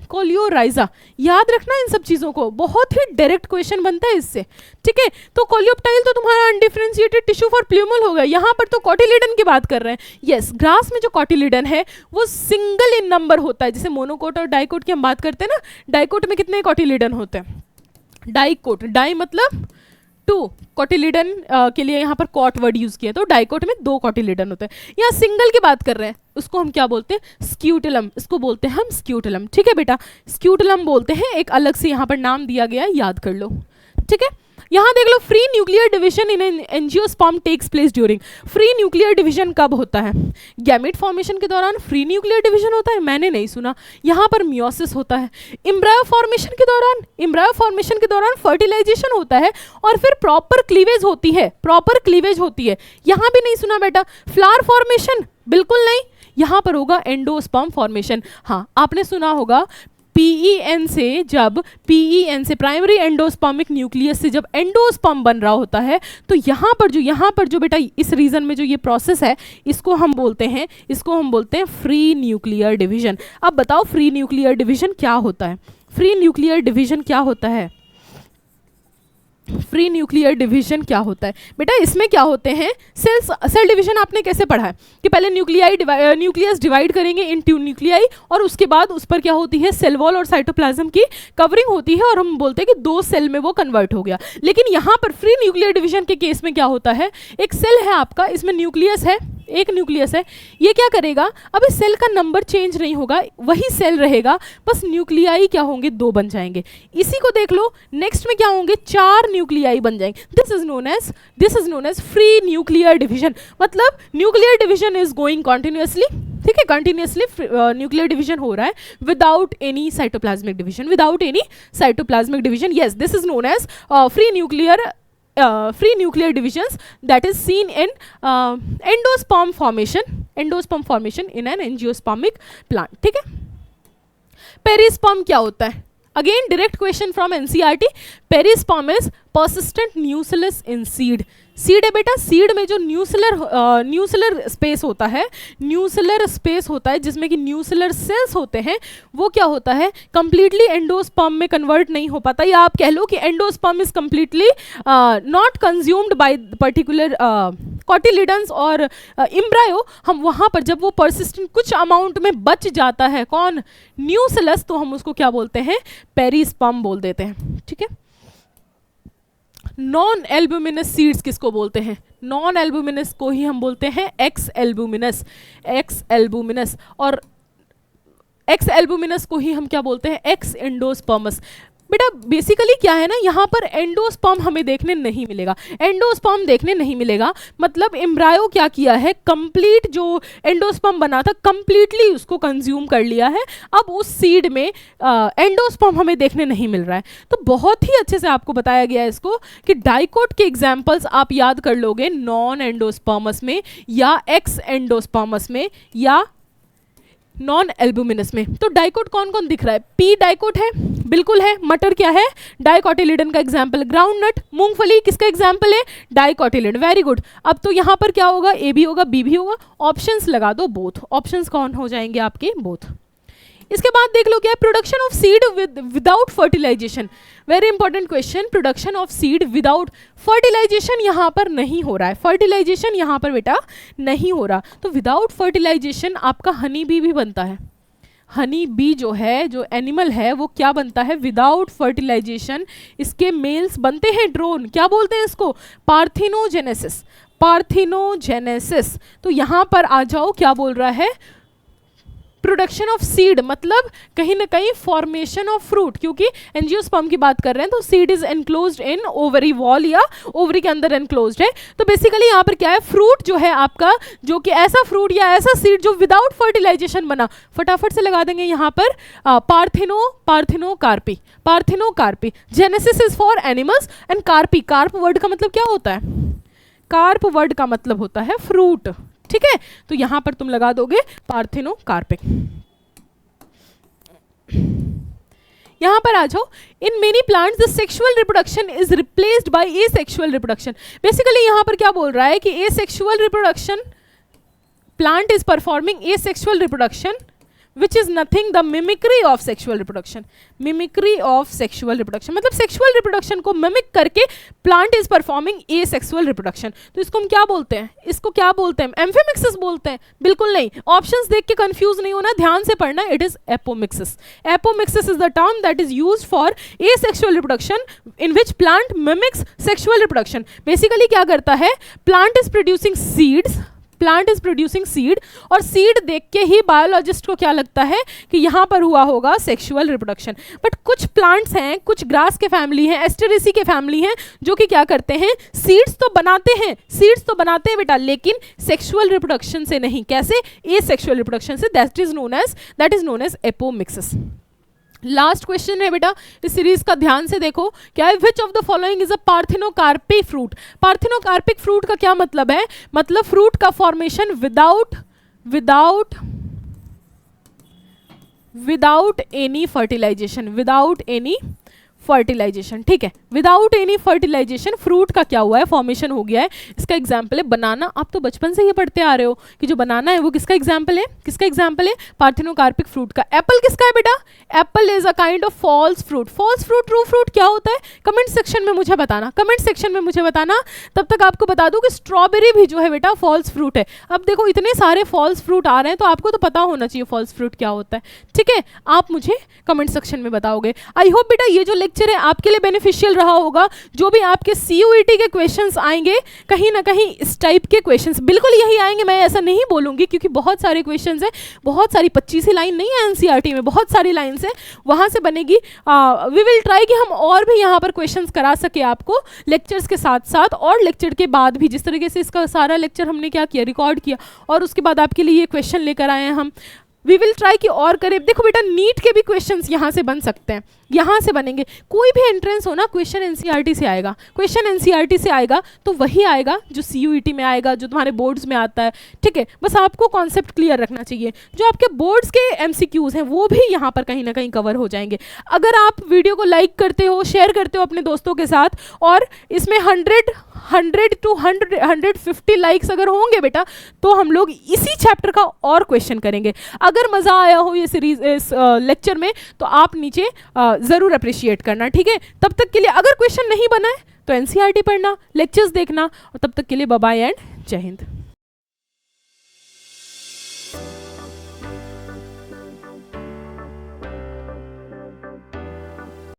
कोलियोराइजा। याद रखना इन सब चीज़ों को, बहुत ही डायरेक्ट क्वेश्चन बनता है इससे, ठीक है? तो कोलियोप्टाइल तो तुम्हारा अनडिफरेंशिएटेड टिश्यू फॉर प्ल्यूमल हो गया। यहाँ पर तो कॉटिलिडन की बात कर रहे हैं। यस, ग्रास में जो कॉटिलिडन है वो सिंगल इन नंबर होता है। जैसे मोनोकोट और डाइकोट की हम बात करते हैं ना, डाइकोट में कितने कॉटिलिडन होते हैं? डाइकोट, डाई मतलब 2, कॉटिलिडन के लिए यहाँ पर कॉट वर्ड यूज किया, तो डाइकोट में 2 कॉटिलिडन होते हैं। यहाँ सिंगल की बात कर रहे हैं, उसको हम क्या बोलते हैं? स्क्यूटलम। इसको बोलते हैं हम स्क्यूटलम, ठीक है बेटा? स्क्यूटलम बोलते हैं, एक अलग से यहाँ पर नाम दिया गया है, याद कर लो, ठीक है? यहाँ देख लो, free nuclear division in angiosperm takes place during. Free nuclear division कब होता है? गैमेट फॉर्मेशन के दौरान फ्री न्यूक्लियर डिवीजन होता है? मैंने नहीं सुना। यहाँ पर मियोसिस होता है। एम्ब्रायो फॉर्मेशन के दौरान फर्टिलाइजेशन होता है, और फिर प्रॉपर क्लीवेज होती है। यहाँ भी नहीं सुना बेटा। फ्लावर फॉर्मेशन बिल्कुल नहीं, यहाँ पर होगा एंडोस्पर्म फॉर्मेशन। हाँ, आपने सुना होगा PEN से प्राइमरी एंडोस्पर्मिक न्यूक्लियस से जब एंडोस्पर्म बन रहा होता है, तो यहाँ पर जो बेटा इस रीजन में जो ये प्रोसेस है, इसको हम बोलते हैं फ्री न्यूक्लियर डिवीजन। अब बताओ फ्री न्यूक्लियर डिवीजन क्या होता है? फ्री न्यूक्लियर डिवीजन क्या होता है? फ्री न्यूक्लियर डिवीजन क्या होता है बेटा? इसमें क्या होते हैं? सेल डिवीजन आपने कैसे पढ़ा है कि पहले न्यूक्लियस डिवाइड करेंगे इन 2 न्यूक्लियाई, और उसके बाद उस पर क्या होती है? सेल वॉल और साइटोप्लाज्म की कवरिंग होती है, और हम बोलते हैं कि 2 सेल में वो कन्वर्ट हो गया। लेकिन यहाँ पर फ्री न्यूक्लियर डिवीजन के केस में क्या होता है? एक सेल है आपका, इसमें एक न्यूक्लियस है, ये क्या करेगा? अब इस सेल का नंबर चेंज नहीं होगा, वही सेल रहेगा, बस न्यूक्लियाई क्या होंगे? 2 बन जाएंगे। इसी को देख लो, नेक्स्ट में क्या होंगे? 4 न्यूक्लियाई बन जाएंगे। This is known as free nuclear division. मतलब nuclear division is going continuously, ठीक है? कंटिन्यूसली न्यूक्लियर डिवीजन हो रहा है without any cytoplasmic division. Yes, this is known as free nuclear divisions that is seen in endosperm formation in an angiospermic plant, ठीक है? Perisperm क्या होता है? Again direct question from NCERT, perisperm is persistent nucleus in seed. Seed है बेटा, seed में जो nuclear space होता है, न्यूक्लियर स्पेस होता है जिसमें कि न्यूक्लियर सेल्स होते हैं, वो क्या होता है, कंप्लीटली एंडोस्पर्म में कन्वर्ट नहीं हो पाता, या आप कह लो कि endosperm is completely not consumed by particular cotyledons और एम्ब्रायो। हम वहाँ पर जब वो पर्सिस्टेंट कुछ अमाउंट में बच जाता है, कौन, न्यूक्लियस, तो हम उसको क्या बोलते हैं, पेरिस्पर्म बोल देते हैं। ठीक है, नॉन एल्ब्यूमिनस सीड्स किसको बोलते हैं, नॉन एल्ब्यूमिनस को ही हम बोलते हैं एक्स एल्ब्यूमिनस, एक्स एल्ब्यूमिनस, और एक्स एल्ब्यूमिनस को ही हम क्या बोलते हैं, एक्स एंडोस्पर्मस। बेटा बेसिकली क्या है ना, यहाँ पर एंडोस्पर्म हमें देखने नहीं मिलेगा, एंडोस्पर्म देखने नहीं मिलेगा, मतलब एम्ब्रायो क्या किया है, कंप्लीट जो एंडोस्पर्म बना था कंप्लीटली उसको कंज्यूम कर लिया है। अब उस सीड में एंडोस्पर्म हमें देखने नहीं मिल रहा है। तो बहुत ही अच्छे से आपको बताया गया है इसको कि डाइकोट के एग्जाम्पल्स आप याद कर लोगे नॉन एंडोस्पर्मस में, या एक्स एंडोस्पर्मस में, या नॉन एल्ब्यूमिनस में। तो डाइकोट कौन कौन दिख रहा है, पी डाइकोट है, बिल्कुल है। मटर क्या है, डाइकोटिलिडन का एग्जाम्पल। ग्राउंडनट, मूंगफली किसका एग्जाम्पल है, डाइकोटिलिडन, वेरी गुड। अब तो यहाँ पर क्या होगा, ए भी होगा बी भी होगा, ऑप्शंस लगा दो, बोथ ऑप्शंस कौन हो जाएंगे आपके, बोथ। इसके बाद देख लो क्या है, production of seed without fertilization, very important question. Production of seed without fertilization यहाँ पर नहीं हो रहा है, फर्टिलाइजेशन यहाँ पर बेटा नहीं हो रहा। तो विदाउट फर्टिलाइजेशन आपका हनी बी भी बनता है, हनी बी जो है, जो एनिमल है, वो क्या बनता है, विदाउट फर्टिलाइजेशन इसके मेल्स बनते हैं ड्रोन, क्या बोलते हैं इसको, पार्थिनोजेनेसिस, पार्थिनोजेनेसिस। तो यहाँ पर आ जाओ, क्या बोल रहा है, प्रोडक्शन ऑफ सीड, मतलब कहीं ना कहीं फॉर्मेशन ऑफ फ्रूट, क्योंकि एंजियोस्पर्म की बात कर रहे हैं, तो seed is enclosed in ovary wall, या ओवरी के अंदर एनक्लोज्ड है। तो बेसिकली यहाँ पर क्या है, फ्रूट जो है आपका, जो कि ऐसा फ्रूट या ऐसा सीड जो विदाउट फर्टिलाइजेशन बना, फटाफट से लगा देंगे यहाँ पर parthenocarpy, parthenocarpy. Genesis is for animals and कार्पी, carp word का मतलब क्या होता है, कार्प वर्ड का मतलब होता है फ्रूट। ठीक है, तो यहां पर तुम लगा दोगे पार्थिनोकार्पिक। यहां पर आ जाओ, in many plants the sexual reproduction is replaced by asexual reproduction. Basically यहां पर क्या बोल रहा है कि asexual reproduction, plant is performing asexual reproduction which is nothing the mimicry of sexual reproduction, mimicry of sexual reproduction, मतलब sexual reproduction को mimic करके plant is performing asexual reproduction। तो इसको हम क्या बोलते हैं, इसको क्या बोलते हैं, एम्फीमिक्सिस बोलते हैं, बिल्कुल नहीं। ऑप्शंस देख के कंफ्यूज नहीं होना, ध्यान से पढ़ना, it is apomixis. Apomixis is the term that is used for asexual reproduction in which plant mimics sexual reproduction। Basically क्या करता है, plant is producing seeds, plant is producing seed, और सीड देख के ही बायोलॉजिस्ट को क्या लगता है कि यहाँ पर हुआ होगा सेक्सुअल रिप्रोडक्शन। बट कुछ प्लांट्स हैं, कुछ ग्रास के फैमिली हैं, एस्टेरेसी के फैमिली हैं, जो कि क्या करते हैं, सीड्स तो बनाते हैं, सीड्स तो बनाते हैं बेटा, लेकिन सेक्सुअल रिप्रोडक्शन से नहीं। कैसे, एसेक्सुअल रिप्रोडक्शन से, that is known as apomixis. Last question है बेटा इस सीरीज का, ध्यान से देखो क्या है, which of the following is a parthenocarpic fruit. Parthenocarpic fruit का क्या मतलब है, मतलब फ्रूट का formation without any fertilization, without any fertilization. ठीक है, विदाउट एनी फर्टिलाइजेशन फ्रूट का क्या हुआ है, फॉर्मेशन हो गया है। इसका एग्जाम्पल है बनाना। आप तो बचपन से ये पढ़ते आ रहे हो कि जो बनाना है वो किसका एग्जाम्पल है, किसका एग्जाम्पल है, पार्थिनोकार्पिक फ्रूट का। एप्पल किसका है बेटा, apple is a kind of false fruit. False fruit, true fruit क्या होता है, कमेंट सेक्शन में मुझे बताना, कमेंट सेक्शन में मुझे बताना। तब तक आपको बता दूं कि स्ट्रॉबेरी भी जो है बेटा फॉल्स फ्रूट है। अब देखो इतने सारे फॉल्स फ्रूट आ रहे हैं, तो आपको तो पता होना चाहिए फॉल्स फ्रूट क्या होता है। ठीक है, आप मुझे कमेंट सेक्शन में बताओगे। आई होप बेटा ये जो लेक्चर है आपके लिए बेनिफिशियल रहा होगा। जो भी आपके सीयूईटी के क्वेश्चंस आएंगे, कहीं ना कहीं इस टाइप के क्वेश्चंस बिल्कुल यही आएंगे, मैं ऐसा नहीं बोलूंगी, क्योंकि बहुत सारे क्वेश्चंस हैं, बहुत सारी 25 ही लाइन नहीं है एनसीईआरटी में, बहुत सारी लाइन्स हैं, वहां से बनेगी। वी विल ट्राई कि हम और भी यहाँ पर क्वेश्चंस करा सके आपको लेक्चर्स के साथ साथ, और लेक्चर के बाद भी। जिस तरीके से इसका सारा लेक्चर हमने क्या किया, रिकॉर्ड किया, और उसके बाद आपके लिए ये क्वेश्चन लेकर आए हैं हम, वी विल ट्राई कि और करें। देखो बेटा नीट के भी क्वेश्चंस यहाँ से बन सकते हैं, यहाँ से बनेंगे। कोई भी एंट्रेंस हो ना, क्वेश्चन एनसीईआरटी से आएगा, क्वेश्चन एनसीईआरटी से आएगा तो वही आएगा जो सीयूईटी में आएगा, जो तुम्हारे बोर्ड्स में आता है, ठीक है। बस आपको कॉन्सेप्ट क्लियर रखना चाहिए। जो आपके बोर्ड्स के एमसीक्यूज हैं वो भी यहाँ पर कहीं ना कहीं कवर हो जाएंगे। अगर आप वीडियो को लाइक करते हो, शेयर करते हो अपने दोस्तों के साथ, और इसमें 100 to 150 लाइक्स अगर होंगे बेटा, तो हम लोग इसी चैप्टर का और क्वेश्चन करेंगे। अगर मज़ा आया हो ये सीरीज, इस लेक्चर में, तो आप नीचे ज़रूर अप्रिशिएट करना, ठीक है। तब तक के लिए अगर क्वेश्चन नहीं बना है तो एनसीईआरटी पढ़ना, लेक्चर्स देखना, और तब तक के लिए बाय बाय एंड जय हिंद।